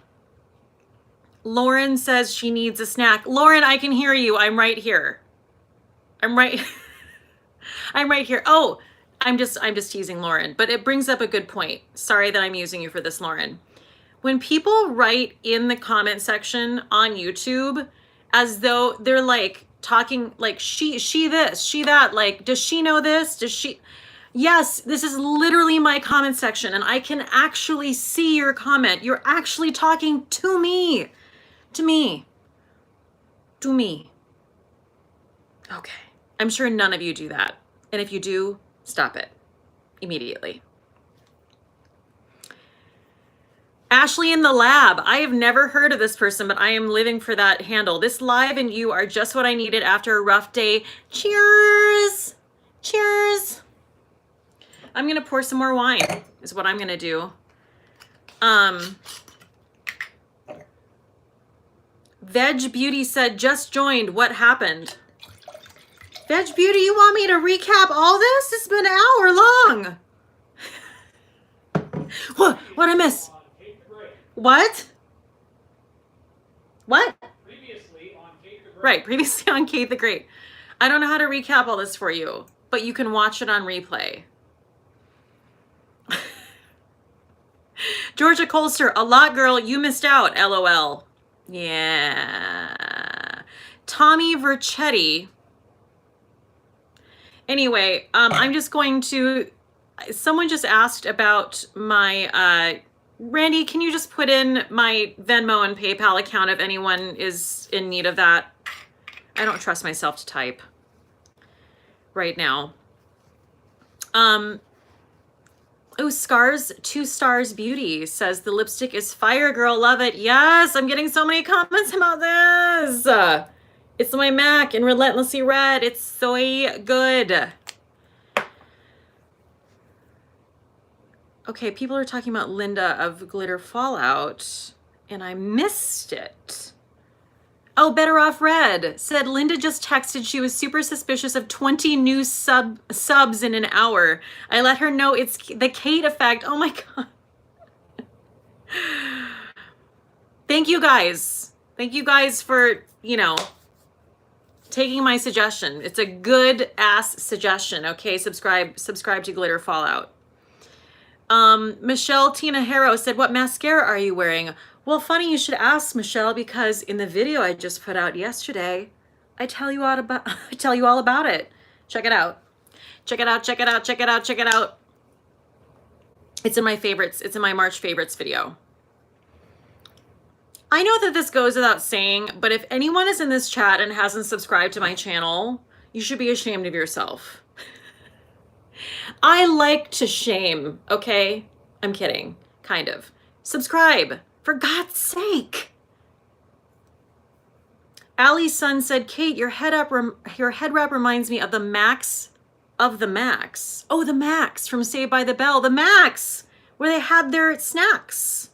Lauren says she needs a snack. Lauren, I can hear you. I'm right here. I'm right here. Oh, I'm just teasing Lauren, but it brings up a good point. Sorry that I'm using you for this, Lauren. When people write in the comment section on YouTube as though they're like talking like she this, she that, like, does she know this? Does she? Yes, this is literally my comment section and I can actually see your comment. You're actually talking to me. To me. To me. Okay. I'm sure none of you do that. And if you do, stop it immediately. Ashley in the lab. I have never heard of this person, but I am living for that handle. This live and you are just what I needed after a rough day. Cheers. Cheers. I'm going to pour some more wine is what I'm going to do. Veg Beauty said, just joined. What happened? Veg Beauty, you want me to recap all this? It's been an hour long. What I miss? What? What? Previously on Cate the Great. Right, previously on Cate the Great. I don't know how to recap all this for you, but you can watch it on replay. Georgia Colster, a lot, girl, you missed out, LOL. Yeah. Tommy Vercetti. Anyway, I'm just going to, someone just asked about my, Randy, can you just put in my Venmo and PayPal account if anyone is in need of that? I don't trust myself to type right now. Oh, Scars, 2 Stars Beauty says the lipstick is fire, girl. Love it. Yes, I'm getting so many comments about this. It's my MAC in Relentlessly Red. It's so good. Okay, people are talking about Linda of Glitter Fallout, and I missed it. Oh, Better Off Red said Linda just texted she was super suspicious of 20 new subs in an hour. I let her know it's the Cate effect. Oh my God. Thank you guys. Thank you guys for, you know, taking my suggestion. It's a good ass suggestion. Okay, subscribe to Glitter Fallout. Michelle Tina Harrow said, what mascara are you wearing? Well, funny you should ask, Michelle, because in the video I just put out yesterday, I tell you all about it. Check it out. Check it out, check it out, check it out, check it out. It's in my favorites. It's in my March favorites video. I know that this goes without saying, but if anyone is in this chat and hasn't subscribed to my channel, you should be ashamed of yourself. I like to shame, okay? I'm kidding, kind of. Subscribe, for God's sake. Allie's son said, Kate, your head wrap reminds me of the Max of the Max. Oh, the Max from Saved by the Bell. The Max, where they had their snacks.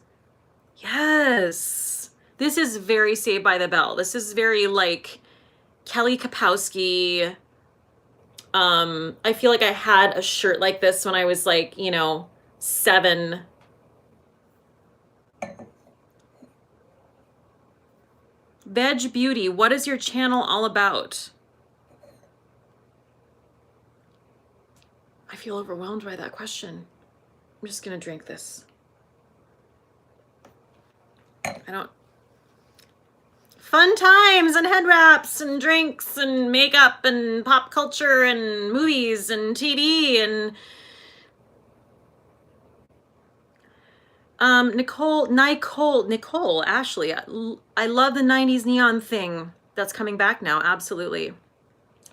Yes. This is very Saved by the Bell. This is very like Kelly Kapowski. I feel like I had a shirt like this when I was like, 7. Veg Beauty, what is your channel all about? I feel overwhelmed by that question. I'm just gonna drink this. Fun times and head wraps and drinks and makeup and pop culture and movies and TV and Nicole, Ashley, I love the 90s neon thing that's coming back now. Absolutely.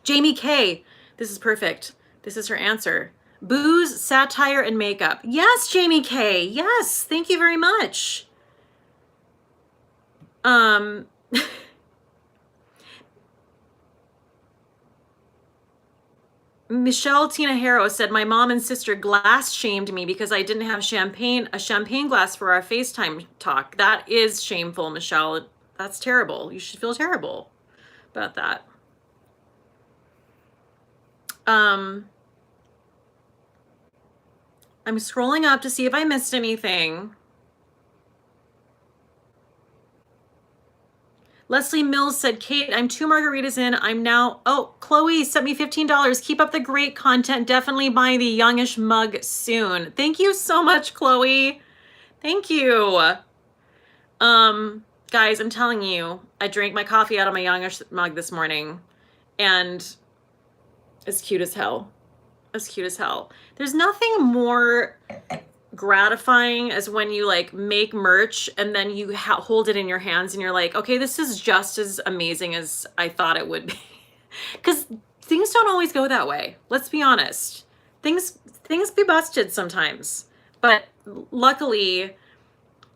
Jamie K, this is perfect. This is her answer. Booze, satire, and makeup. Yes, Jamie K. Yes, thank you very much. Michelle Tina Harrow said, my mom and sister glass shamed me because I didn't have a champagne glass for our FaceTime talk. That is shameful, Michelle. That's terrible. You should feel terrible about that. I'm scrolling up to see if I missed anything. Leslie Mills said, Kate, I'm 2 margaritas in. I'm now, oh, Chloe sent me $15. Keep up the great content. Definitely buy the Youngish mug soon. Thank you so much, Chloe. Thank you. Guys, I'm telling you, I drank my coffee out of my Youngish mug this morning and it's cute as hell. It's cute as hell. There's nothing more gratifying as when you like make merch and then you hold it in your hands and you're like, okay, this is just as amazing as I thought it would be. Because things don't always go that way. Let's be honest. Things be busted sometimes. But luckily,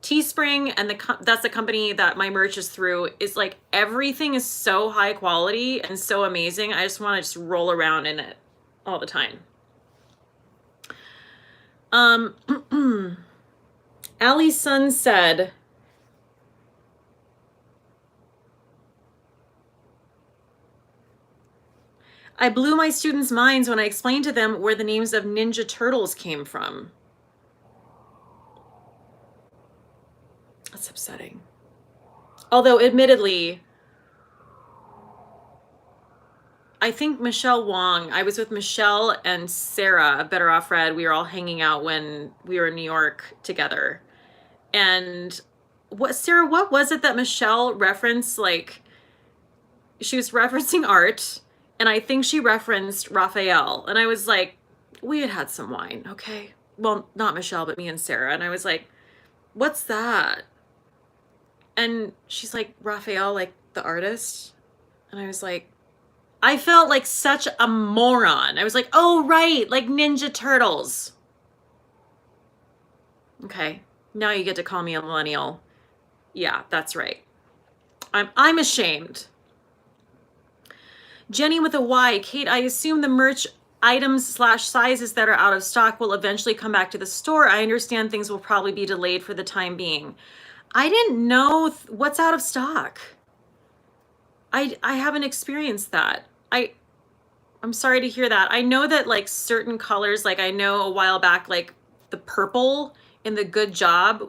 Teespring and that's the company that my merch is through, is like everything is so high quality and so amazing. I just want to just roll around in it all the time. Allie's son said, I blew my students' minds when I explained to them where the names of Ninja Turtles came from. That's upsetting. Although, admittedly, I think Michelle Wong, I was with Michelle and Sarah, Better Off Red. We were all hanging out when we were in New York together. And Sarah, what was it that Michelle referenced? Like, she was referencing art, and I think she referenced Raphael. And I was like, we had some wine, okay? Well, not Michelle, but me and Sarah. And I was like, what's that? And she's like, Raphael, like the artist? And I was like, I felt like such a moron. I was like, oh, right, like Ninja Turtles. Okay, now you get to call me a millennial. Yeah, that's right. I'm ashamed. Jenny with a Y. Kate, I assume the merch items/sizes that are out of stock will eventually come back to the store. I understand things will probably be delayed for the time being. I didn't know what's out of stock. I haven't experienced that. I'm sorry to hear that. I know that like certain colors, like I know a while back, like the purple in the Good Job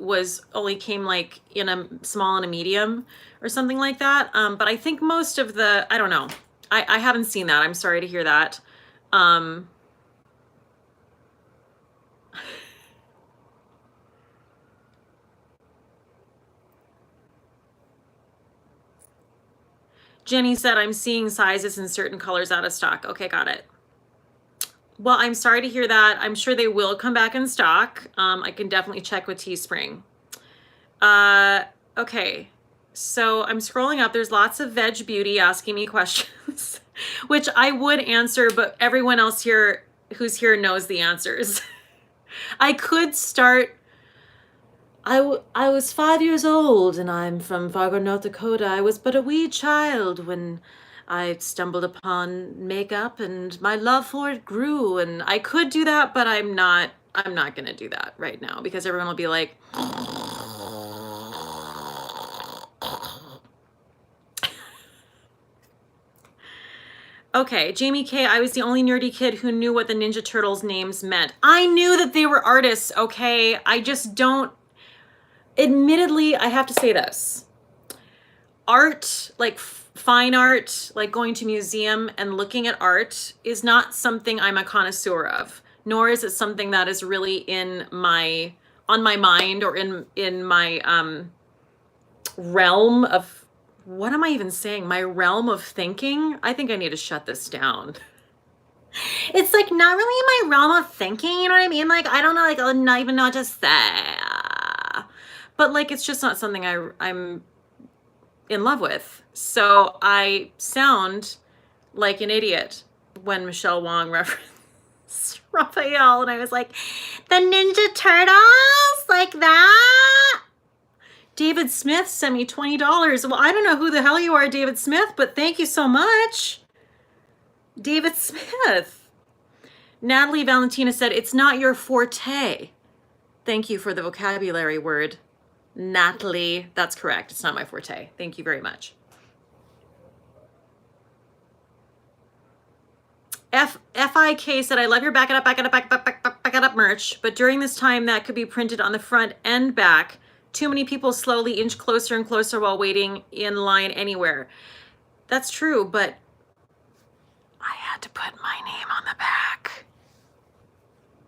only came like in a small and a medium or something like that. But I think most of I don't know. I haven't seen that. I'm sorry to hear that. Jenny said, I'm seeing sizes in certain colors out of stock. Okay, got it. Well, I'm sorry to hear that. I'm sure they will come back in stock. I can definitely check with Teespring. Okay, so I'm scrolling up. There's lots of Veg Beauty asking me questions, which I would answer, but everyone else here who's here knows the answers. I could start. I was 5 years old and I'm from Fargo, North Dakota. I was but a wee child when I stumbled upon makeup and my love for it grew. And I could do that, but I'm not gonna do that right now because everyone will be like, okay, Jamie K, I was the only nerdy kid who knew what the Ninja Turtles names meant. I knew that they were artists, okay? I just don't, admittedly, I have to say this. Art, like fine art, like going to museum and looking at art is not something I'm a connoisseur of, nor is it something that is really on my mind or in my realm of, what am I even saying? My realm of thinking? I think I need to shut this down. It's like not really in my realm of thinking, you know what I mean? Like, I don't know, like, I'll not even know what to say. But like, it's just not something I'm in love with. So I sound like an idiot when Michelle Wong referenced Raphael, and I was like, the Ninja Turtles? Like that? David Smith sent me $20. Well, I don't know who the hell you are, David Smith, but thank you so much. David Smith. Natalie Valentina said, it's not your forte. Thank you for the vocabulary word. Natalie, that's correct. It's not my forte. Thank you very much. FIK said, I love your back it up merch, but during this time that could be printed on the front and back. Too many people slowly inch closer and closer while waiting in line anywhere. That's true, but I had to put my name on the back.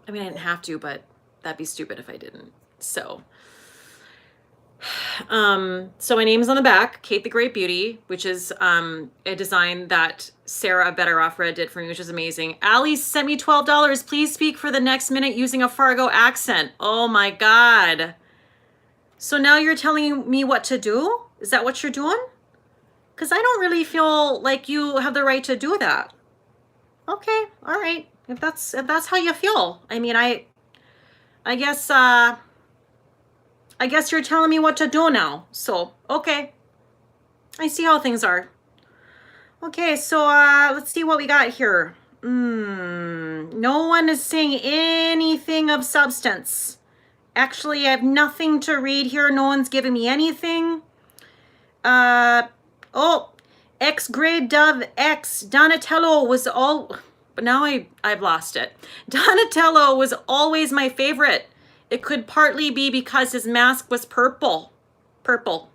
I mean, I didn't have to, but that'd be stupid if I didn't. So my name is on the back, Cate the Great Beauty, which is a design that Sarah Better Off Red did for me, which is amazing. Allie sent me $12. Please speak for the next minute using a Fargo accent. Oh my God. So now you're telling me what to do? Is that what you're doing? Because I don't really feel like you have the right to do that. Okay, all right. If that's how you feel. I mean, I guess you're telling me what to do now. So, okay. I see how things are. Okay, so let's see what we got here. No one is saying anything of substance. Actually, I have nothing to read here. No one's giving me anything. X Grade Dove X. Donatello was all... But now I've lost it. Donatello was always my favorite. It could partly be because his mask was purple. Purple.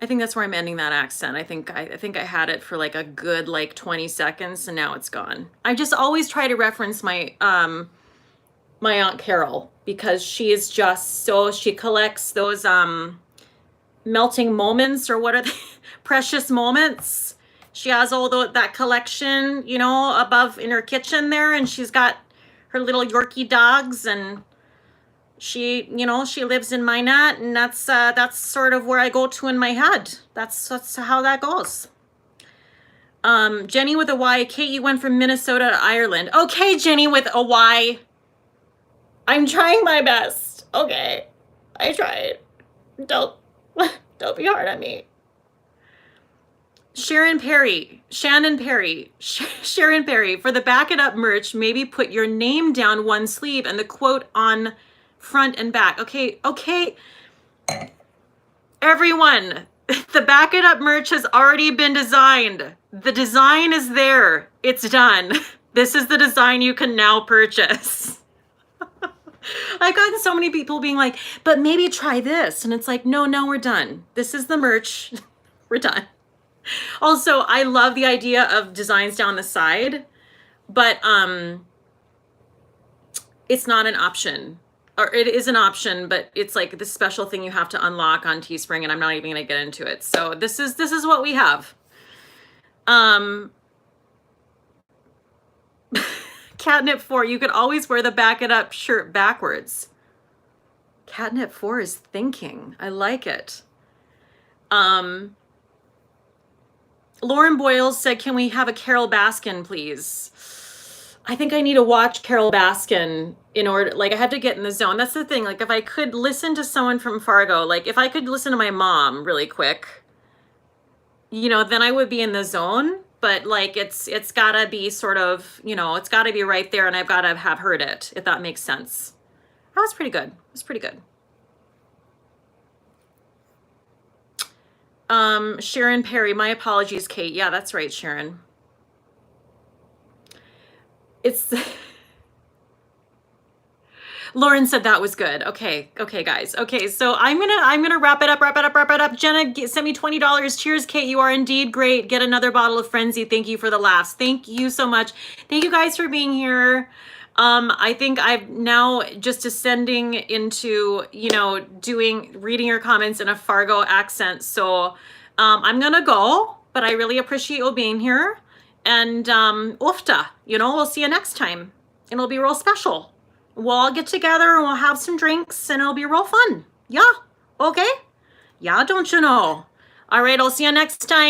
I think that's where I'm ending that accent. I think I had it for like a good 20 seconds and now it's gone. I just always try to reference my my Aunt Carol because she is just so, she collects those melting moments, or what are they? Precious moments. She has all that collection, you know, above in her kitchen there, and she's got her little Yorkie dogs, and she, you know, she lives in Minot, and that's sort of where I go to in my head. That's how that goes. Jenny with a Y. Cate, you went from Minnesota to Ireland. Okay, Jenny with a Y. I'm trying my best. Okay, I tried. Don't be hard on me. Sharon Perry, Sharon Perry, for the back it up merch, maybe put your name down one sleeve and the quote on front and back. Okay. Everyone, the back it up merch has already been designed. The design is there. It's done. This is the design you can now purchase. I've gotten so many people being like, but maybe try this. And it's like, no, we're done. This is the merch. We're done. Also, I love the idea of designs down the side, but it's not an option. Or it is an option, but it's like this special thing you have to unlock on Teespring, and I'm not even gonna get into it. So this is what we have. Catnip 4, you could always wear the back it up shirt backwards. Catnip 4 is thinking. I like it. Lauren Boyles said, can we have a Carol Baskin, please? I think I need to watch Carol Baskin in order, like I have to get in the zone. That's the thing. Like if I could listen to someone from Fargo, like if I could listen to my mom really quick, you know, then I would be in the zone. But like it's gotta be sort of, you know, it's gotta be right there and I've gotta have heard it, if that makes sense. That was pretty good. It was pretty good. Sharon Perry, my apologies, Kate. Yeah, that's right, Sharon. It's Lauren said that was good. Okay, guys. Okay, so I'm gonna wrap it up. Jenna sent me $20. Cheers, Kate. You are indeed great. Get another bottle of Frenzy. Thank you for the laughs. Thank you so much. Thank you guys for being here. I think I've now just ascending into, you know, reading your comments in a Fargo accent. So I'm gonna go, but I really appreciate you being here. And ufta, you know, we'll see you next time. And it'll be real special. We'll all get together and we'll have some drinks and it'll be real fun. Yeah. Okay. Yeah, don't you know? All right, I'll see you next time.